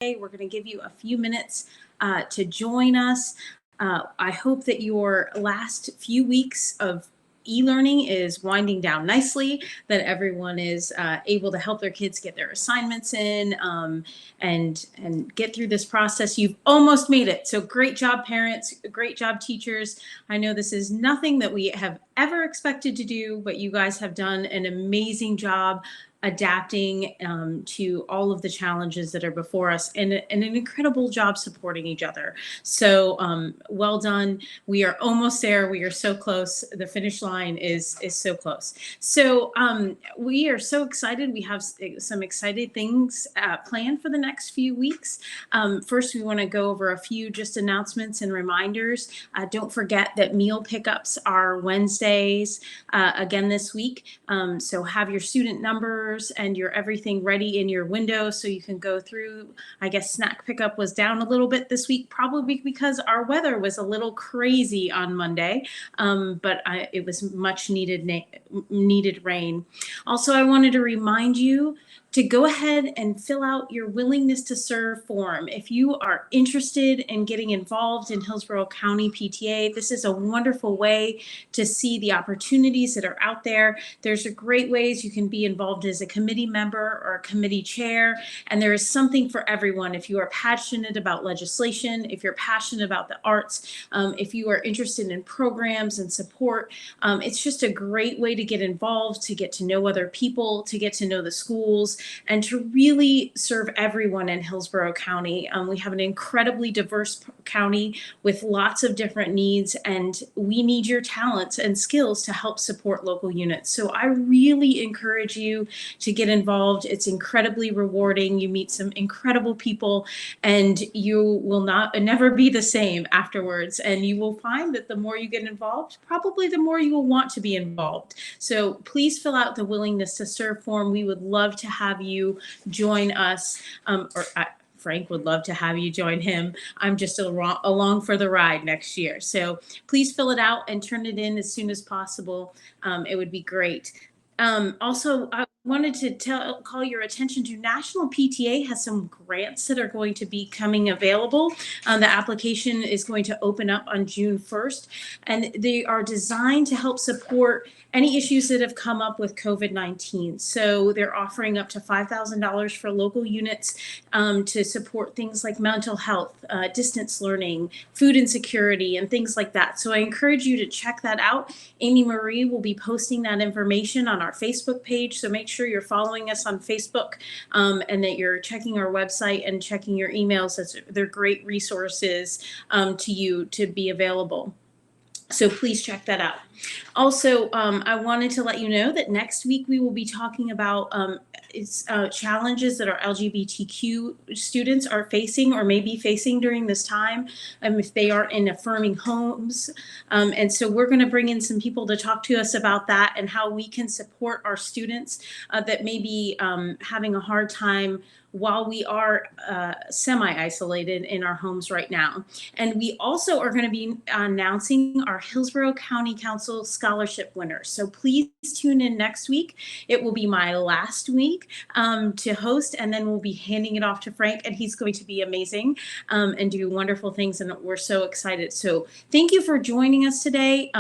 We're going to give you a few minutes to join us. I hope that your last few weeks of e-learning is winding down nicely, that everyone is able to help their kids get their assignments in and get through this process. You've almost made it. So great job, parents. Great job, teachers. I know this is nothing that we have ever expected to do, but you guys have done an amazing job adapting to all of the challenges that are before us, and an incredible job supporting each other. So well done. We are almost there. We are so close. The finish line is so close. So we are so excited. We have some exciting things planned for the next few weeks. First, we want to go over a few just announcements and reminders. Don't forget that meal pickups are Wednesdays again this week. So have your student numbers and your everything ready in your window so you can go through. I guess snack pickup was down a little bit this week, probably because our weather was a little crazy on Monday, but it was much needed rain. Also, I wanted to remind you to go ahead and fill out your willingness to serve form. If you are interested in getting involved in Hillsborough County PTA, this is a wonderful way to see the opportunities that are out there. There's great ways you can be involved as a committee member or a committee chair, and there is something for everyone. If you are passionate about legislation, if you're passionate about the arts, if you are interested in programs and support, it's just a great way to get involved, to get to know other people, to get to know the schools, and to really serve everyone in Hillsborough County. We have an incredibly diverse county with lots of different needs, and we need your talents and skills to help support local units. So I really encourage you to get involved. It's incredibly rewarding. You meet some incredible people, and you will never be the same afterwards. And you will find that the more you get involved, probably the more you will want to be involved. So please fill out the willingness to serve form. We would love to have you join us, Frank would love to have you join him. I'm just along for the ride next year. So please fill it out and turn it in as soon as possible. It would be great. Also, I wanted to call your attention to National PTA has some grants that are going to be coming available. The application is going to open up on June 1st, and they are designed to help support any issues that have come up with COVID-19. So they're offering up to $5,000 for local units to support things like mental health, distance learning, food insecurity, and things like that. So I encourage you to check that out. Amy Marie will be posting that information on our Facebook page. So make sure you're following us on Facebook and that you're checking our website and checking your emails. They're great resources to you to be available. So please check that out. Also, I wanted to let you know that next week we will be talking about challenges that our LGBTQ students are facing or may be facing during this time, if they are in affirming homes. And so we're going to bring in some people to talk to us about that and how we can support our students that may be having a hard time while we are semi-isolated in our homes right now. And we also are going to be announcing our Hillsborough County Council scholarship winners. So please tune in next week. It will be my last week to host, and then we'll be handing it off to Frank, and he's going to be amazing and do wonderful things, and we're so excited. So thank you for joining us today.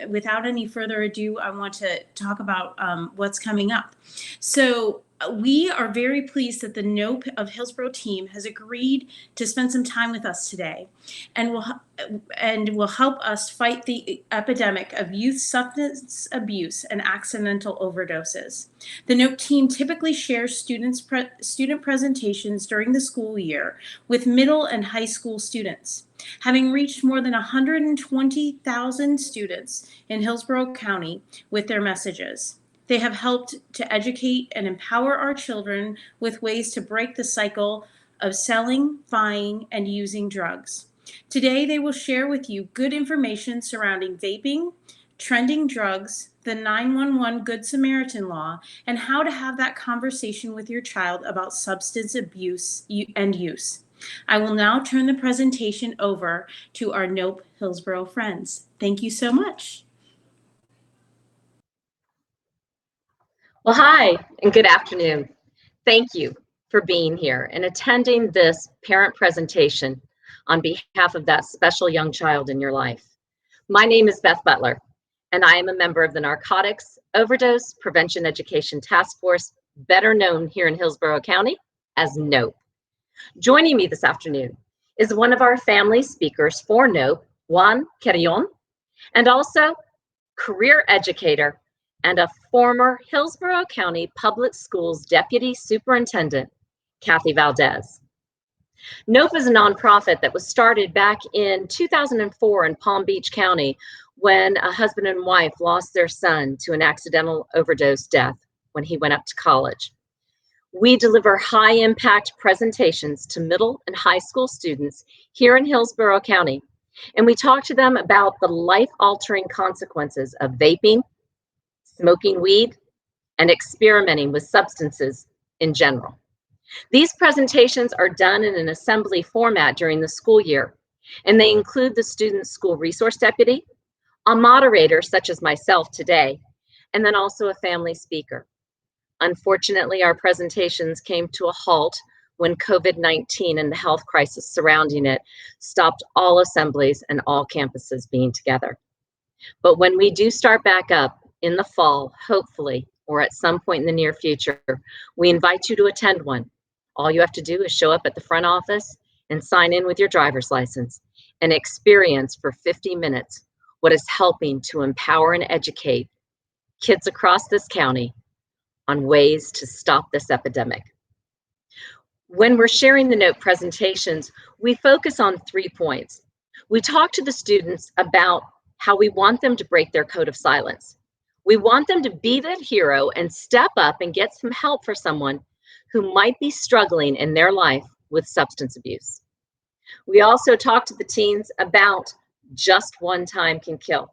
Without any further ado, I want to talk about what's coming up. So we are very pleased that the NOPE of Hillsborough team has agreed to spend some time with us today and will help us fight the epidemic of youth substance abuse and accidental overdoses. The NOPE team typically shares student presentations during the school year with middle and high school students. Having reached more than 120,000 students in Hillsborough County with their messages, they have helped to educate and empower our children with ways to break the cycle of selling, buying, and using drugs. Today, they will share with you good information surrounding vaping, trending drugs, the 911 Good Samaritan law, and how to have that conversation with your child about substance abuse and use. I will now turn the presentation over to our NOPE Hillsborough friends. Thank you so much. Well, hi, and good afternoon. Thank you for being here and attending this parent presentation on behalf of that special young child in your life. My name is Beth Butler, and I am a member of the Narcotics Overdose Prevention Education Task Force, better known here in Hillsborough County as NOPE. Joining me this afternoon is one of our family speakers for NOPE, Juan Carrion, and also career educator and a former Hillsborough County Public Schools Deputy Superintendent, Kathy Valdez. NOPE is a nonprofit that was started back in 2004 in Palm Beach County when a husband and wife lost their son to an accidental overdose death when he went up to college. We deliver high-impact presentations to middle and high school students here in Hillsborough County, and we talk to them about the life-altering consequences of vaping, smoking weed, and experimenting with substances in general. These presentations are done in an assembly format during the school year, and they include the student's school resource deputy, a moderator such as myself today, and then also a family speaker. Unfortunately, our presentations came to a halt when COVID-19 and the health crisis surrounding it stopped all assemblies and all campuses being together. But when we do start back up in the fall, hopefully, or at some point in the near future, we invite you to attend one. All you have to do is show up at the front office and sign in with your driver's license and experience for 50 minutes what is helping to empower and educate kids across this county on ways to stop this epidemic. When we're sharing the NOPE presentations, we focus on 3 points. We talk to the students about how we want them to break their code of silence. We want them to be that hero and step up and get some help for someone who might be struggling in their life with substance abuse. We also talk to the teens about just one time can kill.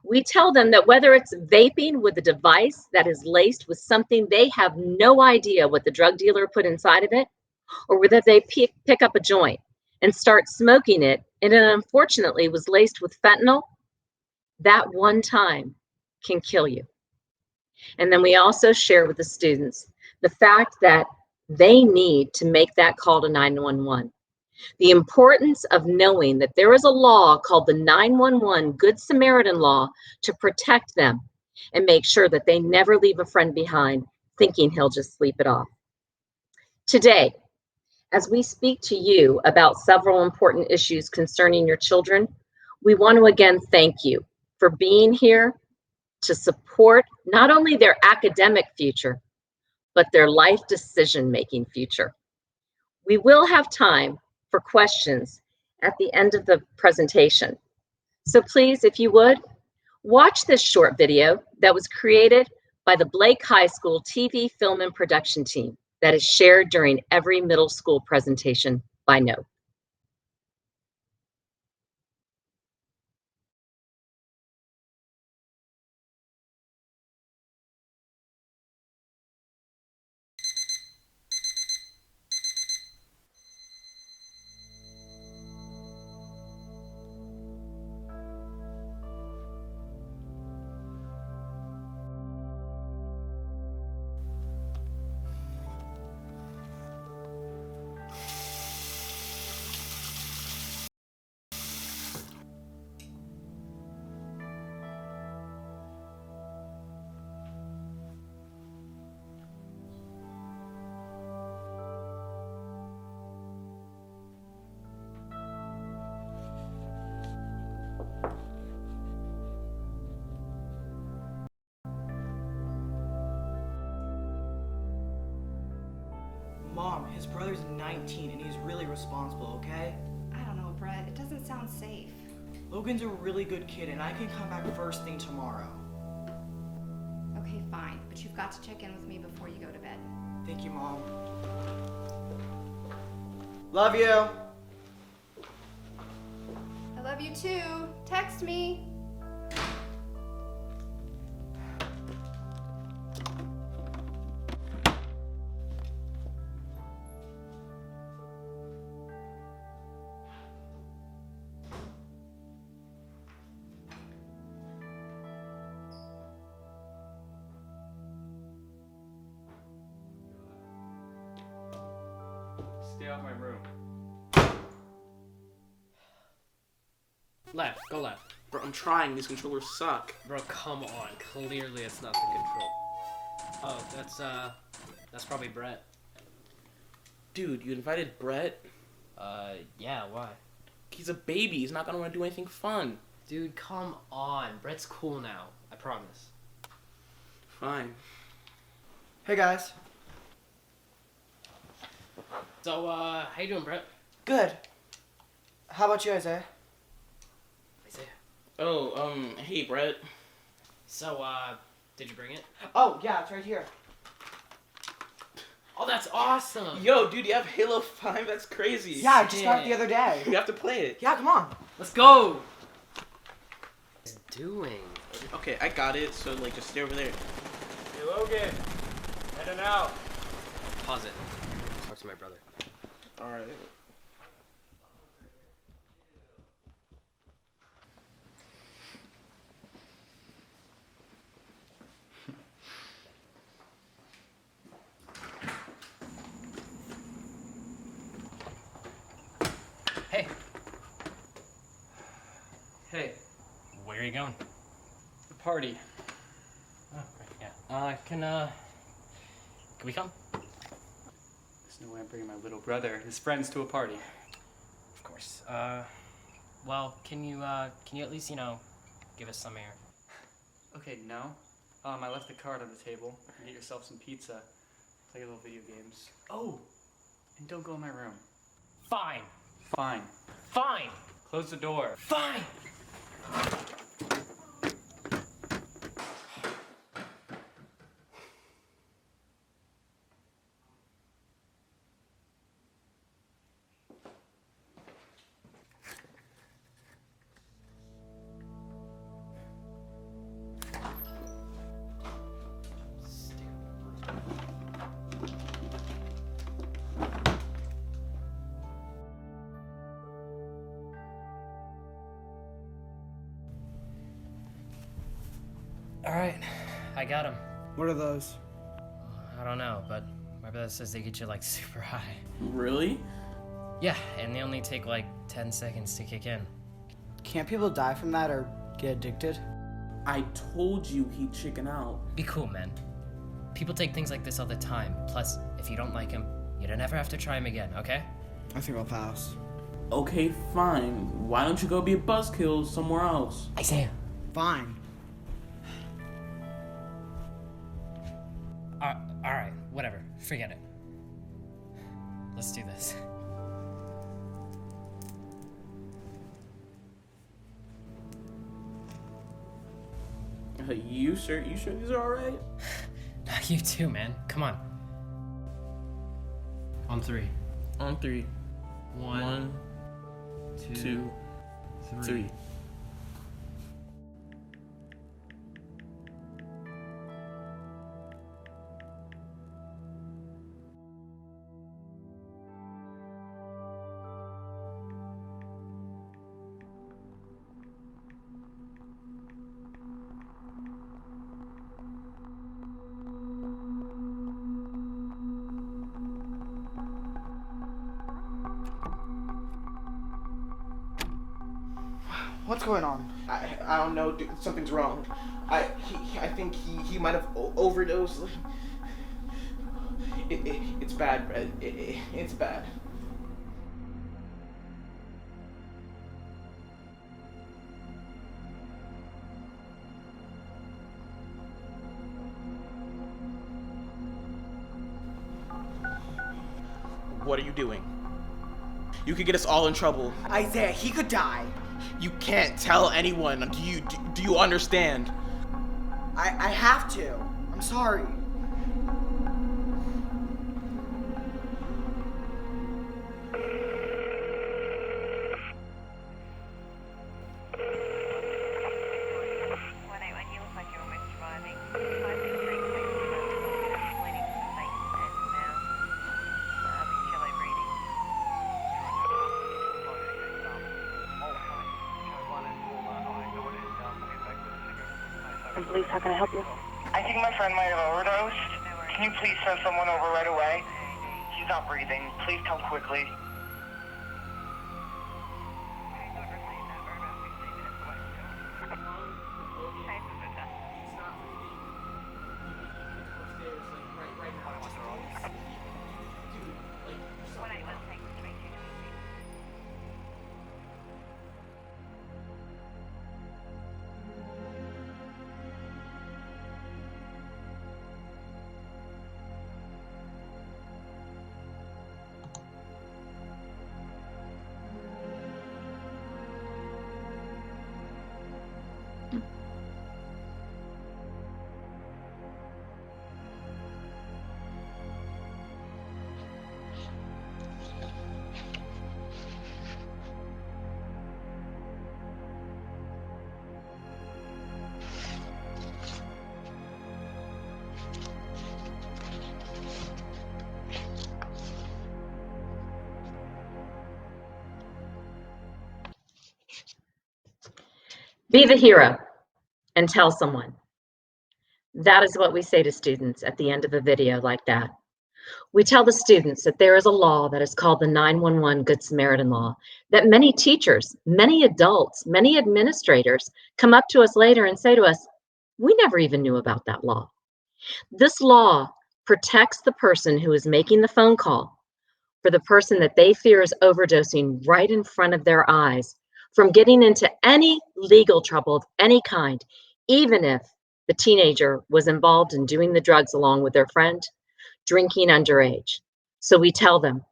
We tell them that whether it's vaping with a device that is laced with something they have no idea what the drug dealer put inside of it, or whether they pick up a joint and start smoking it, and it unfortunately was laced with fentanyl, that one time can kill you. And then we also share with the students the fact that they need to make that call to 911. The importance of knowing that there is a law called the 911 Good Samaritan Law to protect them and make sure that they never leave a friend behind thinking he'll just sleep it off. Today, as we speak to you about several important issues concerning your children, we want to again thank you for being here to support not only their academic future, but their life decision-making future. We will have time for questions at the end of the presentation. So please, if you would, watch this short video that was created by the Blake High School TV, film, and production team that is shared during every middle school presentation by NOPE. Mom, his brother's 19 and he's really responsible, okay? I don't know, Brett. It doesn't sound safe. Logan's a really good kid and I can come back first thing tomorrow. Okay, fine. But you've got to check in with me before you go to bed. Thank you, Mom. Love you! I love you too. Text me. out of my room. Left, go left. Bro, I'm trying. These controllers suck. Bro, come on. Clearly it's not the control. Oh, that's probably Brett. Dude, you invited Brett? Yeah, why? He's a baby. He's not gonna want to do anything fun. Dude, come on. Brett's cool now. I promise. Fine. Hey guys. So, how you doing, Brett? Good. How about you, Isaiah? Isaiah. Oh, hey, Brett. So, did you bring it? Oh, yeah, it's right here. Oh, that's awesome! Yo, dude, you have Halo 5? That's crazy. Yeah, I just got it the other day. You have to play it. Yeah, come on. Let's go! What is he doing? Okay, I got it, so, like, just stay over there. Hey, Logan. Heading out. Pause it. Talk to my brother. Alright. Hey. Hey, Where are you going? the party. Oh, right, yeah. Can we come? There's no way I'm bringing my little brother and his friends to a party. Of course. Well, can you at least, give us some air? Okay, no. I left the card on the table. You can get yourself some pizza, play a little video games. Oh, and don't go in my room. Fine. Fine. Fine. Close the door. Fine. All right, I got him. What are those? I don't know, but my brother says they get you like super high. Really? Yeah, and they only take like 10 seconds to kick in. Can't people die from that or get addicted? I told you he'd chicken out. Be cool, man. People take things like this all the time. Plus, if you don't like him, you don't ever have to try him again, okay? I think I'll pass. Okay, fine. Why don't you go be a buzzkill somewhere else? Isaiah. Fine. Alright, whatever. Forget it. Let's do this. You sure these are alright? You too, man. Come on. On three. On three. One, two, three. What's going on? I don't know, dude, something's wrong. I think he might have overdosed. It's bad, Brett. It's bad. What are you doing? You could get us all in trouble. Isaiah, he could die. You can't tell anyone. Do you understand? I have to. I'm sorry. Police, how can I help you? I think my friend might have overdosed. Can you please send someone over right away? He's He's not breathing. Please come quickly. Be the hero and tell someone. That is what we say to students at the end of a video like that. We tell the students that there is a law that is called the 911 Good Samaritan Law, that many teachers, many adults, many administrators come up to us later and say to us, we never even knew about that law. This law protects the person who is making the phone call for the person that they fear is overdosing right in front of their eyes from getting into any legal trouble of any kind, even if the teenager was involved in doing the drugs along with their friend, drinking underage. So we tell them,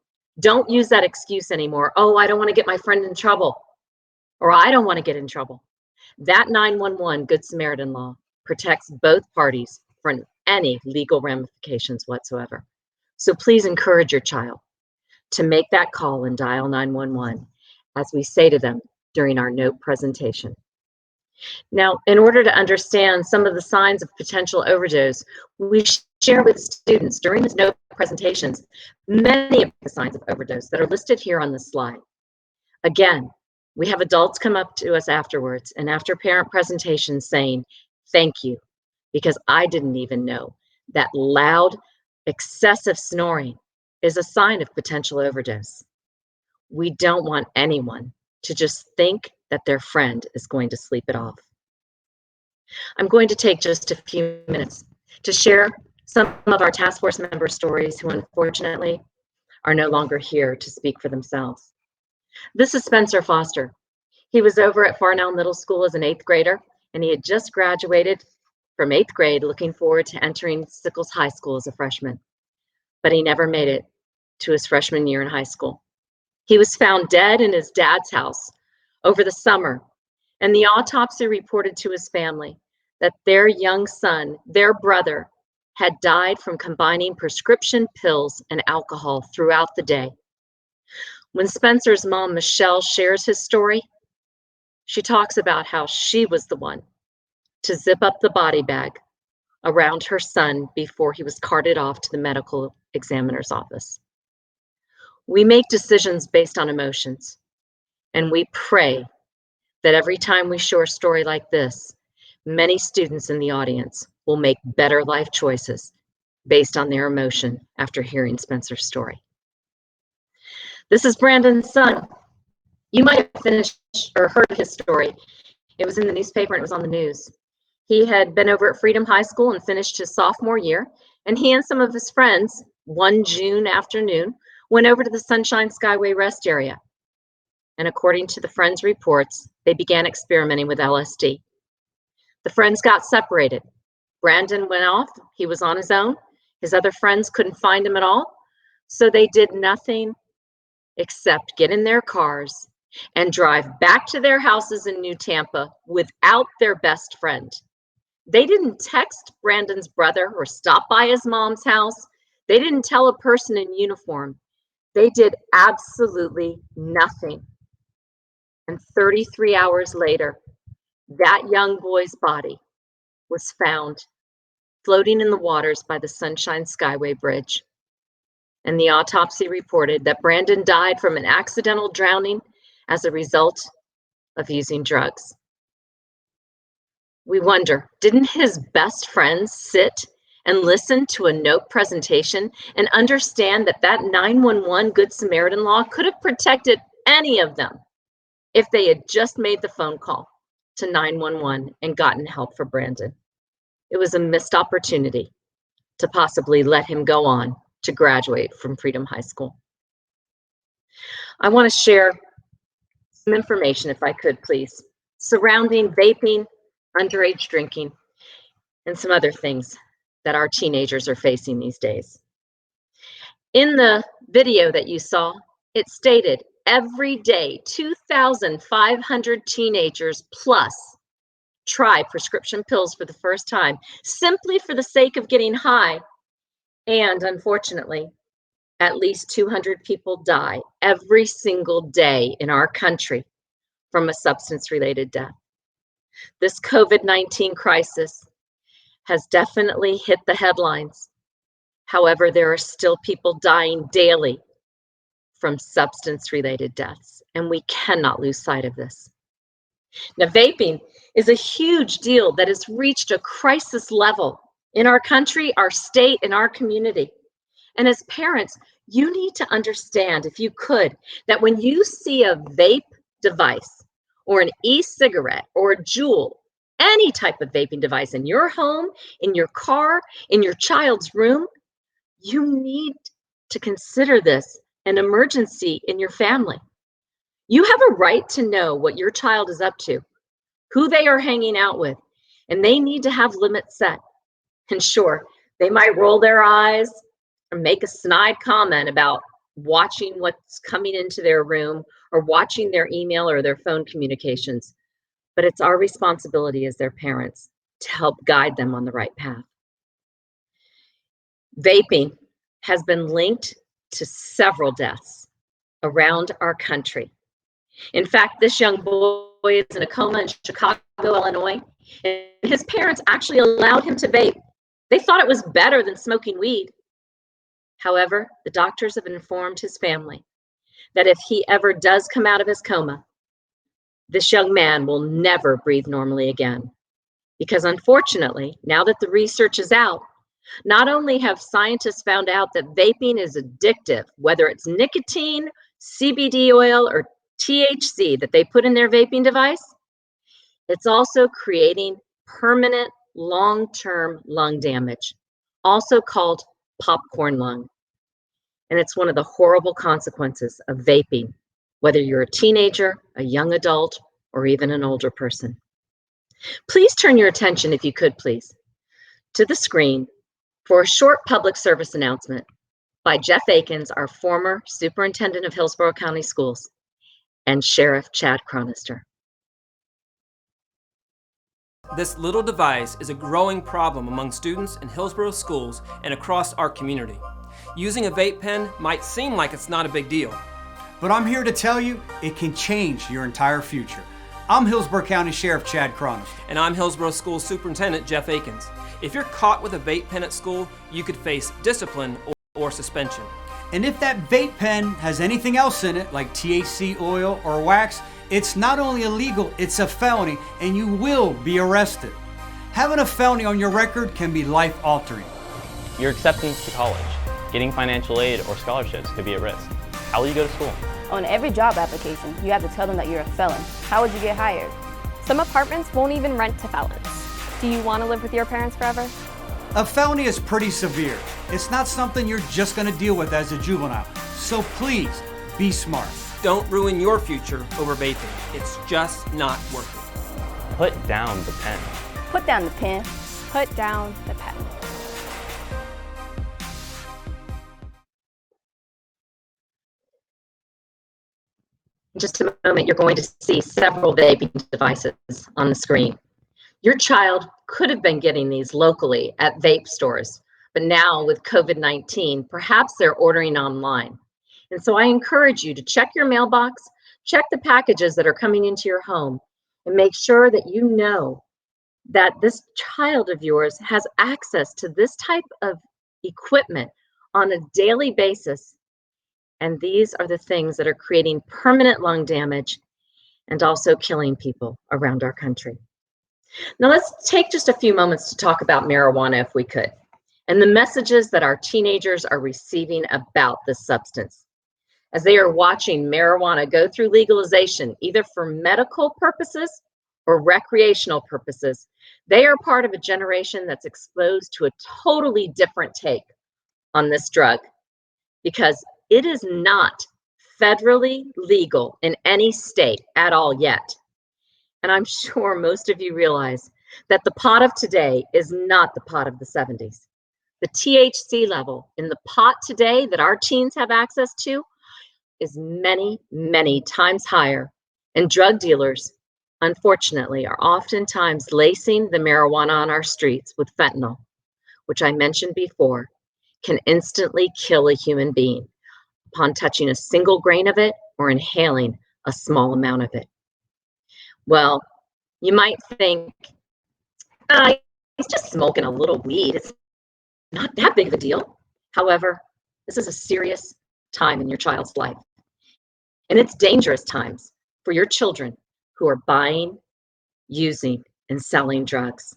don't use that excuse anymore. Oh, I don't want to get my friend in trouble, or I don't want to get in trouble. That 911 Good Samaritan Law protects both parties from any legal ramifications whatsoever. So please encourage your child to make that call and dial 911, as we say to them during our note presentation. Now, in order to understand some of the signs of potential overdose, we share with students during the note presentations many of the signs of overdose that are listed here on the slide. Again, we have adults come up to us afterwards and after parent presentations saying, thank you, because I didn't even know that loud, excessive snoring is a sign of potential overdose. We don't want anyone to just think that their friend is going to sleep it off. I'm going to take just a few minutes to share some of our task force member stories who unfortunately are no longer here to speak for themselves. This is Spencer Foster. He was over at Farnell Middle School as an 8th grader, and he had just graduated from 8th grade looking forward to entering Sickles High School as a freshman. But he never made it to his freshman year in high school. He was found dead in his dad's house over the summer, and the autopsy reported to his family that their young son, their brother, had died from combining prescription pills and alcohol throughout the day. When Spencer's mom, Michelle, shares his story, she talks about how she was the one to zip up the body bag around her son before he was carted off to the medical examiner's office. We make decisions based on emotions, and we pray that every time we share a story like this, many students in the audience will make better life choices based on their emotion after hearing Spencer's story. This is Brandon's son. You might have finished or heard his story. It was in the newspaper and it was on the news. He had been over at Freedom High School and finished his sophomore year, and he and some of his friends, one June afternoon, went over to the Sunshine Skyway rest area. And according to the friends' reports, they began experimenting with LSD. The friends got separated. Brandon went off. He was on his own. His other friends couldn't find him at all. So they did nothing except get in their cars and drive back to their houses in New Tampa without their best friend. They didn't text Brandon's brother or stop by his mom's house. They didn't tell a person in uniform. They did absolutely nothing. And 33 hours later, that young boy's body was found floating in the waters by the Sunshine Skyway Bridge. And the autopsy reported that Brandon died from an accidental drowning as a result of using drugs. We wonder, didn't his best friends sit and listen to a note presentation and understand that that 911 Good Samaritan law could have protected any of them if they had just made the phone call to 911 and gotten help for Brandon. It was a missed opportunity to possibly let him go on to graduate from Freedom High School. I want to share some information, if I could, please, surrounding vaping, underage drinking, and some other things that our teenagers are facing these days. In the video that you saw, it stated every day 2,500 teenagers plus try prescription pills for the first time simply for the sake of getting high. And unfortunately, at least 200 people die every single day in our country from a substance-related death. This COVID-19 crisis has definitely hit the headlines. However, there are still people dying daily from substance-related deaths, and we cannot lose sight of this. Now, vaping is a huge deal that has reached a crisis level in our country, our state, and our community. And as parents, you need to understand, if you could, that when you see a vape device or an e-cigarette or a Juul, any type of vaping device in your home, in your car, in your child's room, you need to consider this an emergency in your family. You have a right to know what your child is up to, who they are hanging out with, and they need to have limits set. And sure, they might roll their eyes or make a snide comment about watching what's coming into their room or watching their email or their phone communications. But it's our responsibility as their parents to help guide them on the right path. Vaping has been linked to several deaths around our country. In fact, this young boy is in a coma in Chicago, Illinois, and his parents actually allowed him to vape. They thought it was better than smoking weed. However, the doctors have informed his family that if he ever does come out of his coma, this young man will never breathe normally again. Because unfortunately, now that the research is out, not only have scientists found out that vaping is addictive, whether it's nicotine, CBD oil, or THC that they put in their vaping device, it's also creating permanent long-term lung damage, also called popcorn lung. And it's one of the horrible consequences of vaping, whether you're a teenager, a young adult, or even an older person. Please turn your attention, if you could please, to the screen for a short public service announcement by Jeff Akins, our former superintendent of Hillsborough County Schools, and Sheriff Chad Cronister. This little device is a growing problem among students in Hillsborough schools and across our community. Using a vape pen might seem like it's not a big deal. But I'm here to tell you it can change your entire future. I'm Hillsborough County Sheriff Chad Cronister. And I'm Hillsborough School Superintendent Jeff Akins. If you're caught with a vape pen at school, you could face discipline or suspension. And if that vape pen has anything else in it, like THC oil or wax, it's not only illegal, it's a felony, and you will be arrested. Having a felony on your record can be life-altering. Your acceptance to college, getting financial aid or scholarships could be at risk. How will you go to school? On every job application, you have to tell them that you're a felon. How would you get hired? Some apartments won't even rent to felons. Do you want to live with your parents forever? A felony is pretty severe. It's not something you're just going to deal with as a juvenile. So please, be smart. Don't ruin your future over vaping. It's just not worth it. Put down the pen. Put down the pen. Put down the pen. In just a moment, you're going to see several vaping devices on the screen. Your child could have been getting these locally at vape stores, but now with COVID-19, perhaps they're ordering online. And so I encourage you to check your mailbox, check the packages that are coming into your home, and make sure that you know that this child of yours has access to this type of equipment on a daily basis. And these are the things that are creating permanent lung damage and also killing people around our country. Now let's take just a few moments to talk about marijuana if we could. and the messages that our teenagers are receiving about this substance. As they are watching marijuana go through legalization, either for medical purposes or recreational purposes, they are part of a generation that's exposed to a totally different take on this drug because it is not federally legal in any state at all yet. And I'm sure most of you realize that the pot of today is not the pot of the 70s. The THC level in the pot today that our teens have access to is many, many times higher. And drug dealers, unfortunately, are oftentimes lacing the marijuana on our streets with fentanyl, which I mentioned before, can instantly kill a human being upon touching a single grain of it or inhaling a small amount of it. Well, you might think, he's just smoking a little weed. It's not that big of a deal. However, this is a serious time in your child's life. And it's dangerous times for your children who are buying, using, and selling drugs.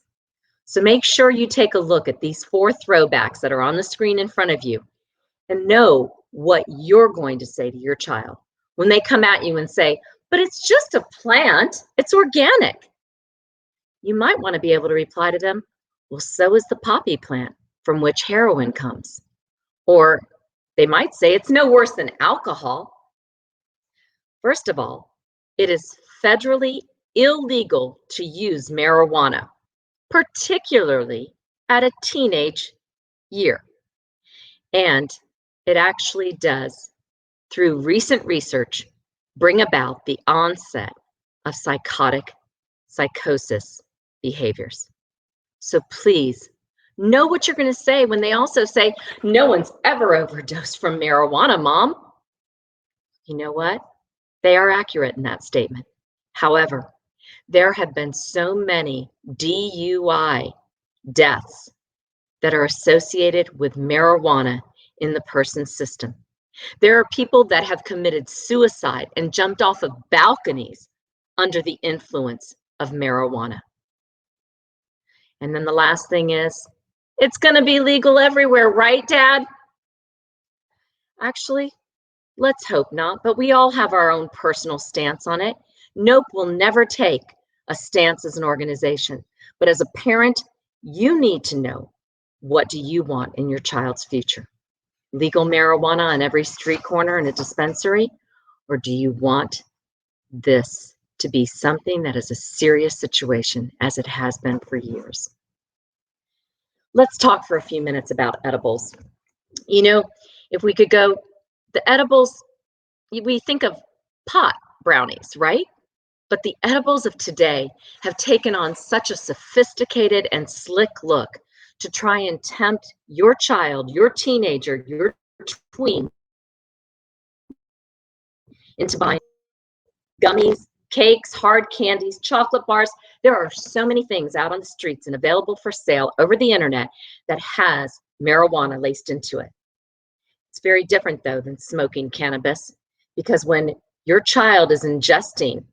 So make sure you take a look at these 4 throwbacks that are on the screen in front of you and know what you're going to say to your child when they come at you and say, but it's just a plant, it's organic. You might want to be able to reply to them, well, so is the poppy plant from which heroin comes. Or they might say it's no worse than alcohol. First of all, it is federally illegal to use marijuana, particularly at a teenage year. And it actually does, through recent research, bring about the onset of psychosis behaviors. So please know what you're going to say when they also say, no one's ever overdosed from marijuana, Mom. You know what? They are accurate in that statement. However, there have been so many DUI deaths that are associated with marijuana in the person's system. There are people that have committed suicide and jumped off of balconies under the influence of marijuana. And then the last thing is, it's going to be legal everywhere, right, Dad? Actually, let's hope not, but we all have our own personal stance on it. Nope will never take a stance as an organization. But as a parent, you need to know, what do you want in your child's future? Legal marijuana on every street corner in a dispensary? Or do you want this to be something that is a serious situation, as it has been for years? Let's talk for a few minutes about edibles. You know, if we could go, the edibles, we think of pot brownies, right? But the edibles of today have taken on such a sophisticated and slick look to try and tempt your child, your teenager, your tween into buying gummies, cakes, hard candies, chocolate bars. There are so many things out on the streets and available for sale over the internet that has marijuana laced into it. It's very different, though, than smoking cannabis, because when your child is ingesting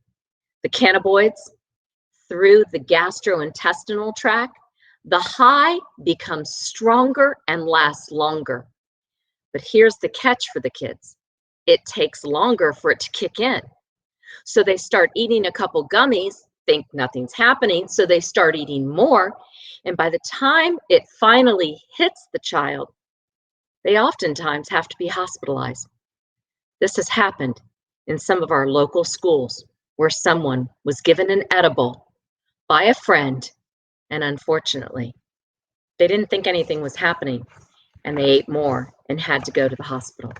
the cannabinoids through the gastrointestinal tract, the high becomes stronger and lasts longer. But here's the catch for the kids. It takes longer for it to kick in. So they start eating a couple gummies, think nothing's happening, so they start eating more. And by the time it finally hits the child, they oftentimes have to be hospitalized. This has happened in some of our local schools where someone was given an edible by a friend, and unfortunately, they didn't think anything was happening, and they ate more and had to go to the hospital.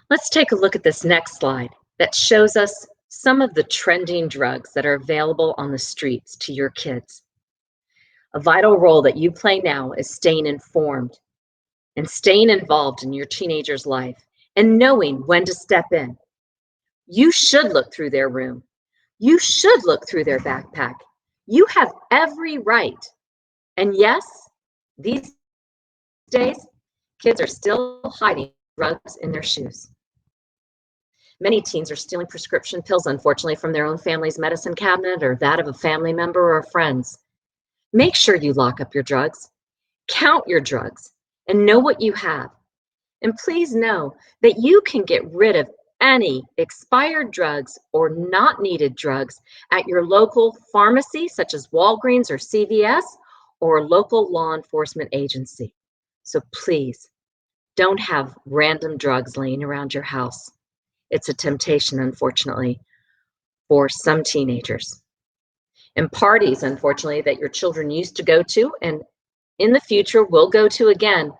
Let's take a look at this next slide that shows us some of the trending drugs that are available on the streets to your kids. A vital role that you play now is staying informed and staying involved in your teenager's life and knowing when to step in. You should look through their room. You should look through their backpack. You have every right. And yes, these days, kids are still hiding drugs in their shoes. Many teens are stealing prescription pills, unfortunately, from their own family's medicine cabinet or that of a family member or friends. Make sure you lock up your drugs Count your drugs and know what you have. And please know that you can get rid of any expired drugs or not needed drugs at your local pharmacy, such as Walgreens or CVS, or local law enforcement agency. So please don't have random drugs laying around your house. It's a temptation, unfortunately, for some teenagers. And parties, unfortunately, that your children used to go to and in the future will go to again,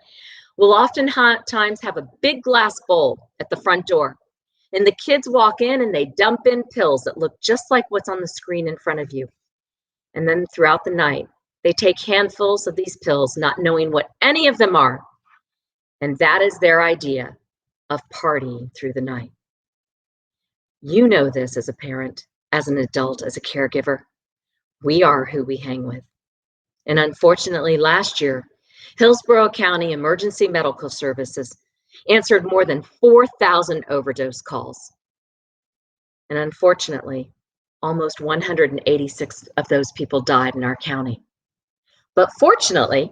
will oftentimes have a big glass bowl at the front door. And the kids walk in and they dump in pills that look just like what's on the screen in front of you. And then throughout the night, they take handfuls of these pills, not knowing what any of them are. And that is their idea of partying through the night. You know this as a parent, as an adult, as a caregiver. We are who we hang with. And unfortunately, last year, Hillsborough County Emergency Medical Services answered more than 4,000 overdose calls. And unfortunately, almost 186 of those people died in our county. But fortunately,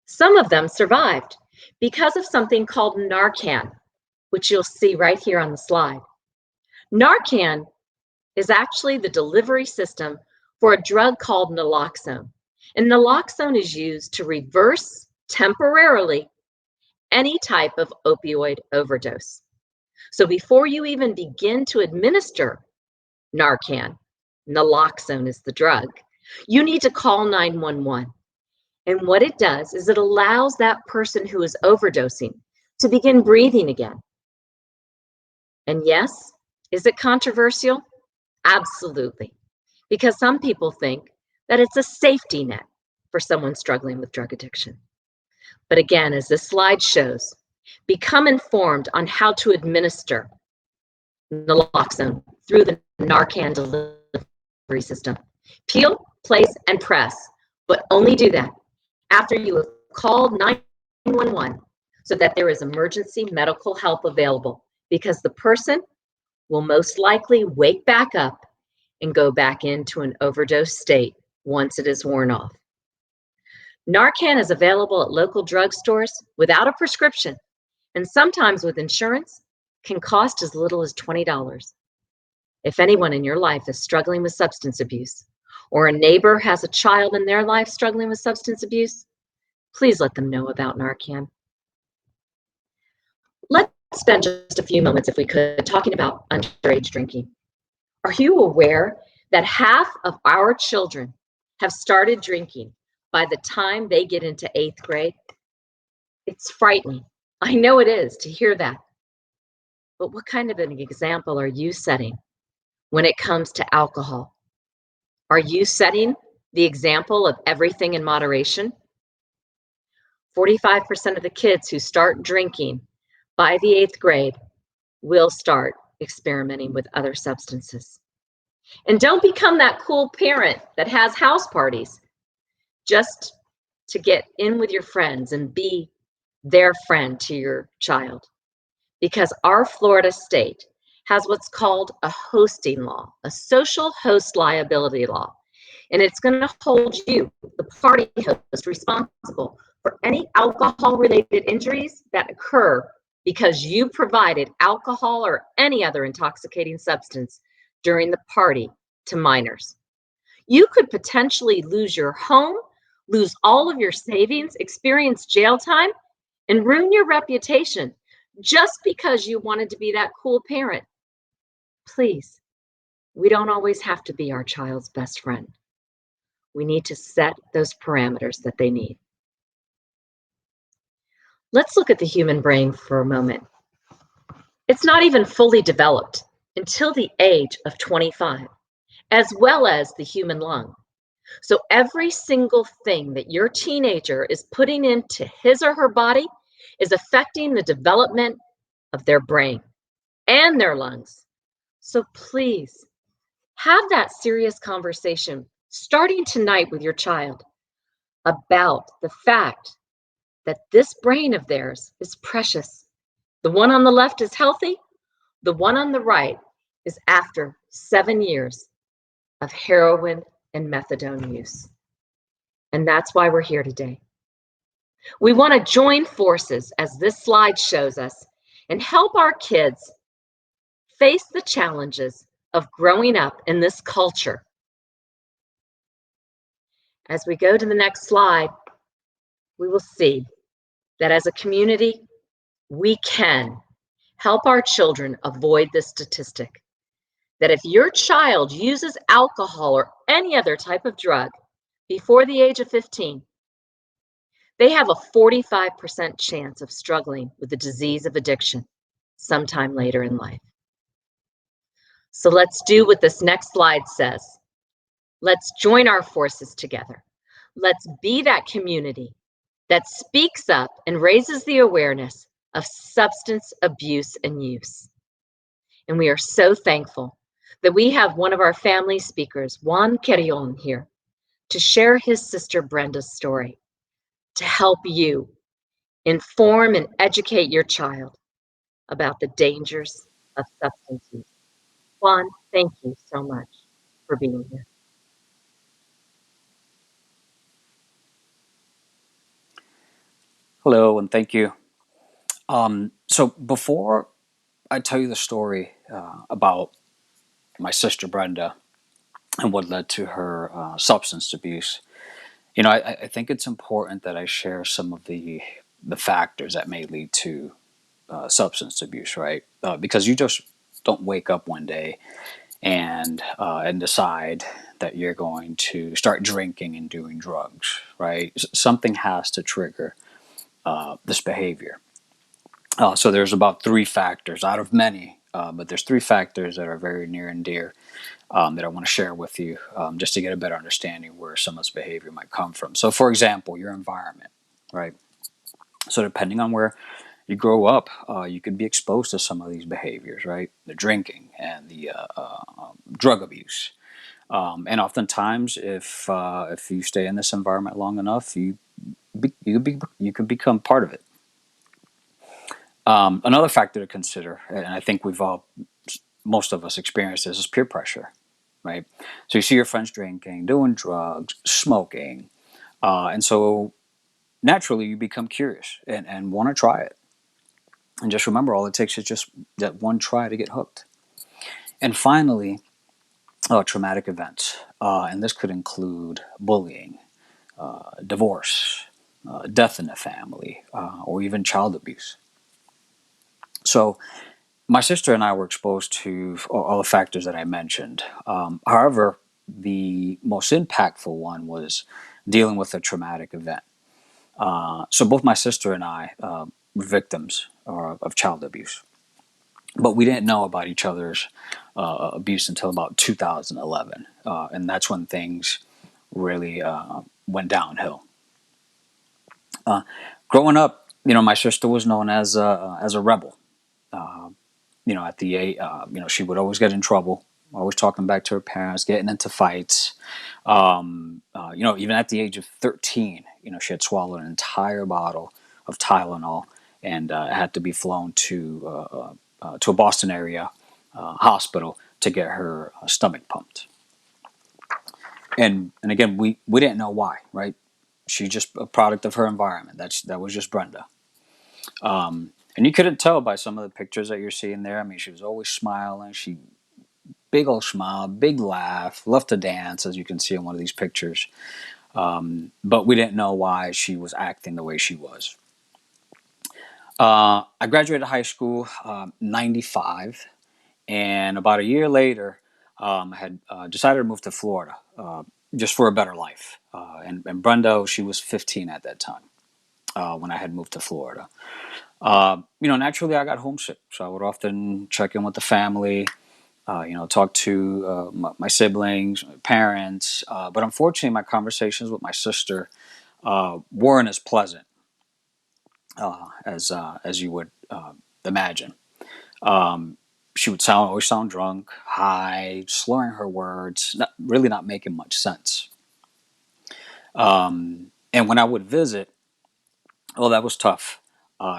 some of them survived because of something called Narcan, which you'll see right here on the slide. Narcan is actually the delivery system for a drug called naloxone. And naloxone is used to reverse temporarily any type of opioid overdose. So before you even begin to administer Narcan, naloxone is the drug, you need to call 911. And what it does is it allows that person who is overdosing to begin breathing again. And yes, is it controversial? Absolutely. Because some people think that it's a safety net for someone struggling with drug addiction. But again, as this slide shows, become informed on how to administer naloxone through the Narcan delivery system. Peel, place, and press, but only do that after you have called 911 so that there is emergency medical help available, because the person will most likely wake back up and go back into an overdose state once it is worn off. Narcan is available at local drugstores without a prescription, and sometimes with insurance can cost as little as $20. If anyone in your life is struggling with substance abuse, or a neighbor has a child in their life struggling with substance abuse, please let them know about Narcan. Let's spend just a few moments, if we could, talking about underage drinking. Are you aware that half of our children have started drinking by the time they get into 8th grade? It's frightening. I know it is to hear that. But what kind of an example are you setting when it comes to alcohol? Are you setting the example of everything in moderation? 45% of the kids who start drinking by the 8th grade will start experimenting with other substances. And don't become that cool parent that has house parties just to get in with your friends and be their friend to your child. Because our Florida state has what's called a hosting law, a social host liability law. And it's going to hold you, the party host, responsible for any alcohol-related injuries that occur because you provided alcohol or any other intoxicating substance during the party to minors. You could potentially lose your home, lose all of your savings, experience jail time, and ruin your reputation just because you wanted to be that cool parent. Please, we don't always have to be our child's best friend. We need to set those parameters that they need. Let's look at the human brain for a moment. It's not even fully developed until the age of 25, as well as the human lung. So every single thing that your teenager is putting into his or her body is affecting the development of their brain and their lungs. So please have that serious conversation starting tonight with your child about the fact that this brain of theirs is precious. The one on the left is healthy. The one on the right is after 7 years of heroin and methadone use. And that's why we're here today. We want to join forces, as this slide shows us, and help our kids face the challenges of growing up in this culture. As we go to the next slide, we will see that as a community, we can help our children avoid this statistic. That if your child uses alcohol or any other type of drug before the age of 15, they have a 45% chance of struggling with the disease of addiction sometime later in life. So let's do what this next slide says. Let's join our forces together. Let's be that community that speaks up and raises the awareness of substance abuse and use. And we are so thankful that we have one of our family speakers, Juan Carrion, here to share his sister Brenda's story, to help you inform and educate your child about the dangers of substance use. Juan, thank you so much for being here. Hello, and thank you. So before I tell you the story about my sister Brenda and what led to her substance abuse, I think it's important that I share some of the factors that may lead to substance abuse, right? Because you just don't wake up one day and decide that you're going to start drinking and doing drugs, right? Something has to trigger this behavior. So there's about 3 factors out of many, but there's 3 factors that are very near and dear that I want to share with you just to get a better understanding where some of this behavior might come from. So for example, your environment, right? So depending on where you grow up, you could be exposed to some of these behaviors, right? The drinking and the drug abuse. And oftentimes, if you stay in this environment long enough, you could become part of it. Another factor to consider, and I think most of us experience this, is peer pressure, right? So you see your friends drinking, doing drugs, smoking, and so naturally you become curious and want to try it. And just remember, all it takes is just that one try to get hooked. And finally, traumatic events, and this could include bullying, divorce, death in the family, or even child abuse. So my sister and I were exposed to all the factors that I mentioned. However, the most impactful one was dealing with a traumatic event. So both my sister and I were victims of child abuse, but we didn't know about each other's abuse until about 2011, and that's when things really went downhill. Growing up, my sister was known as a rebel. At the age, she would always get in trouble, always talking back to her parents, getting into fights. Even at the age of 13, she had swallowed an entire bottle of Tylenol and had to be flown to a Boston area hospital to get her stomach pumped. And again, we didn't know why, right? She's just a product of her environment. That was just Brenda. And you couldn't tell by some of the pictures that you're seeing there. I mean, she was always smiling. Big old smile, big laugh, loved to dance, as you can see in one of these pictures. But we didn't know why she was acting the way she was. I graduated high school, 95. And about a year later, I had decided to move to Florida just for a better life. And Brenda, she was 15 at that time when I had moved to Florida. Naturally, I got homesick, so I would often check in with the family, talk to my siblings, my parents. But unfortunately, my conversations with my sister weren't as pleasant as you would imagine. She would always sound drunk, high, slurring her words, not making much sense. And when I would visit, that was tough.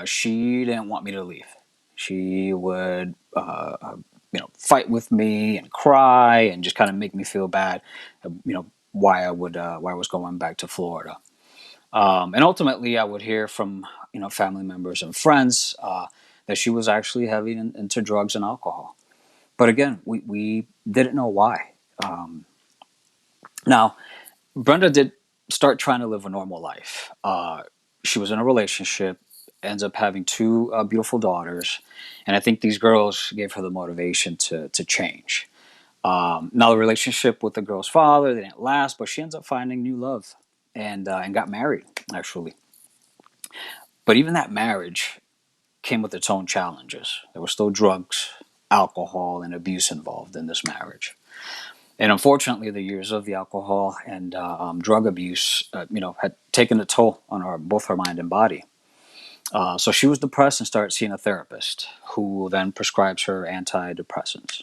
She didn't want me to leave. She would, fight with me and cry and just kind of make me feel bad. Why I was going back to Florida. And ultimately, I would hear from family members and friends that she was actually heavy into drugs and alcohol. But again, we didn't know why. Now, Brenda did start trying to live a normal life. She was in a relationship, ends up having two beautiful daughters, and I think these girls gave her the motivation to change. Now, the relationship with the girl's father they didn't last, but she ends up finding new love and got married, actually. But even that marriage came with its own challenges. There were still drugs, alcohol, and abuse involved in this marriage. And unfortunately, the years of the alcohol and drug abuse, had taken a toll on both her mind and body. So she was depressed and started seeing a therapist, who then prescribes her antidepressants.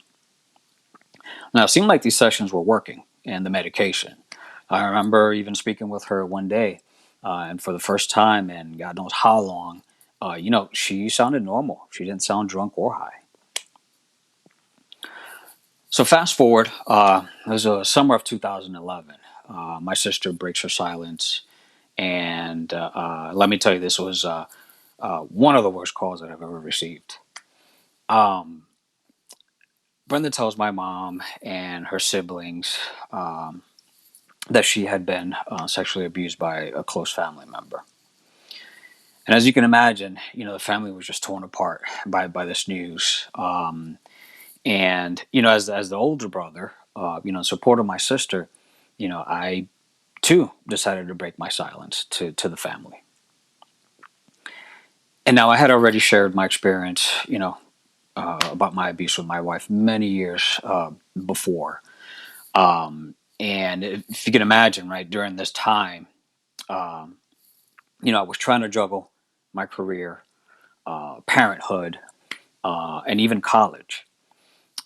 Now, it seemed like these sessions were working, and the medication. I remember even speaking with her one day, and for the first time, in God knows how long, she sounded normal. She didn't sound drunk or high. So fast forward, it was the summer of 2011. My sister breaks her silence, and let me tell you, this was one of the worst calls that I've ever received. Brenda tells my mom and her siblings that she had been sexually abused by a close family member. And as you can imagine, the family was just torn apart by this news. And as the older brother, in support of my sister, I too decided to break my silence to the family. And now I had already shared my experience, about my abuse with my wife many years before. And if you can imagine, right, during this time, I was trying to juggle my career, parenthood, and even college.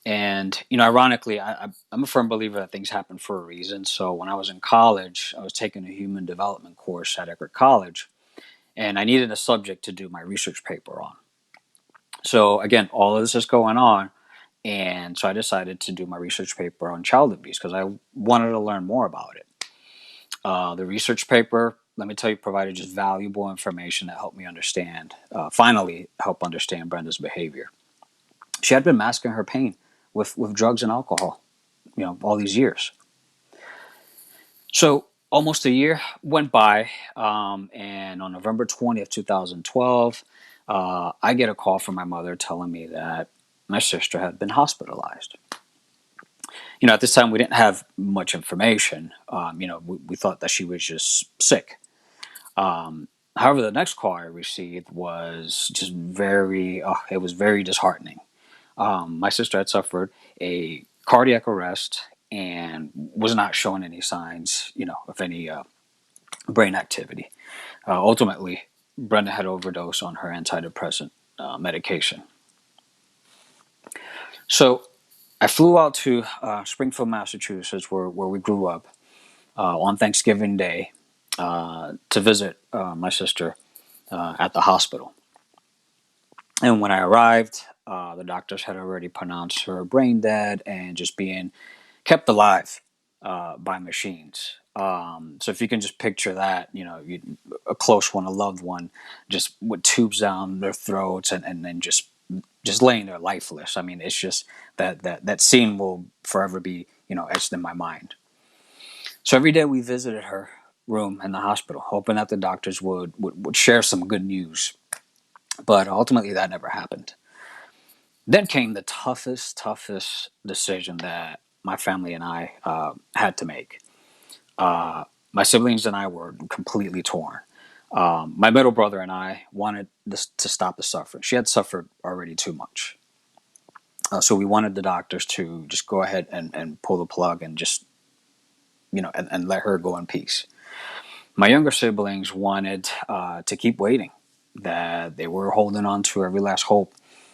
And, ironically, I'm a firm believer that things happen for a reason. So when I was in college, I was taking a human development course at Eckerd College, and I needed a subject to do my research paper on. So again, all of this is going on. And so I decided to do my research paper on child abuse because I wanted to learn more about it. The research paper, let me tell you, provided just valuable information that helped me finally help understand Brenda's behavior. She had been masking her pain with drugs and alcohol, all these years. So almost a year went by, and on November 20th, 2012, I get a call from my mother telling me that my sister had been hospitalized. At this time, we didn't have much information. We thought that she was just sick. However, the next call I received was just it was very disheartening. My sister had suffered a cardiac arrest and was not showing any signs, of any brain activity. Ultimately, Brenda had overdosed on her antidepressant medication. So I flew out to Springfield, Massachusetts, where we grew up, on Thanksgiving Day to visit my sister at the hospital. And when I arrived, the doctors had already pronounced her brain dead and just being kept alive by machines. So if you can just picture that, a close one, a loved one, just with tubes down their throats and then just laying there lifeless. I mean, it's just that scene will forever be, etched in my mind. So every day we visited her room in the hospital, hoping that the doctors would share some good news. But ultimately that never happened. Then came the toughest decision that my family and I had to make. My siblings and I were completely torn. My middle brother and I wanted this to stop the suffering. She had suffered already too much. So we wanted the doctors to just go ahead and pull the plug and just, and let her go in peace. My younger siblings wanted to keep waiting, that they were holding on to every last hope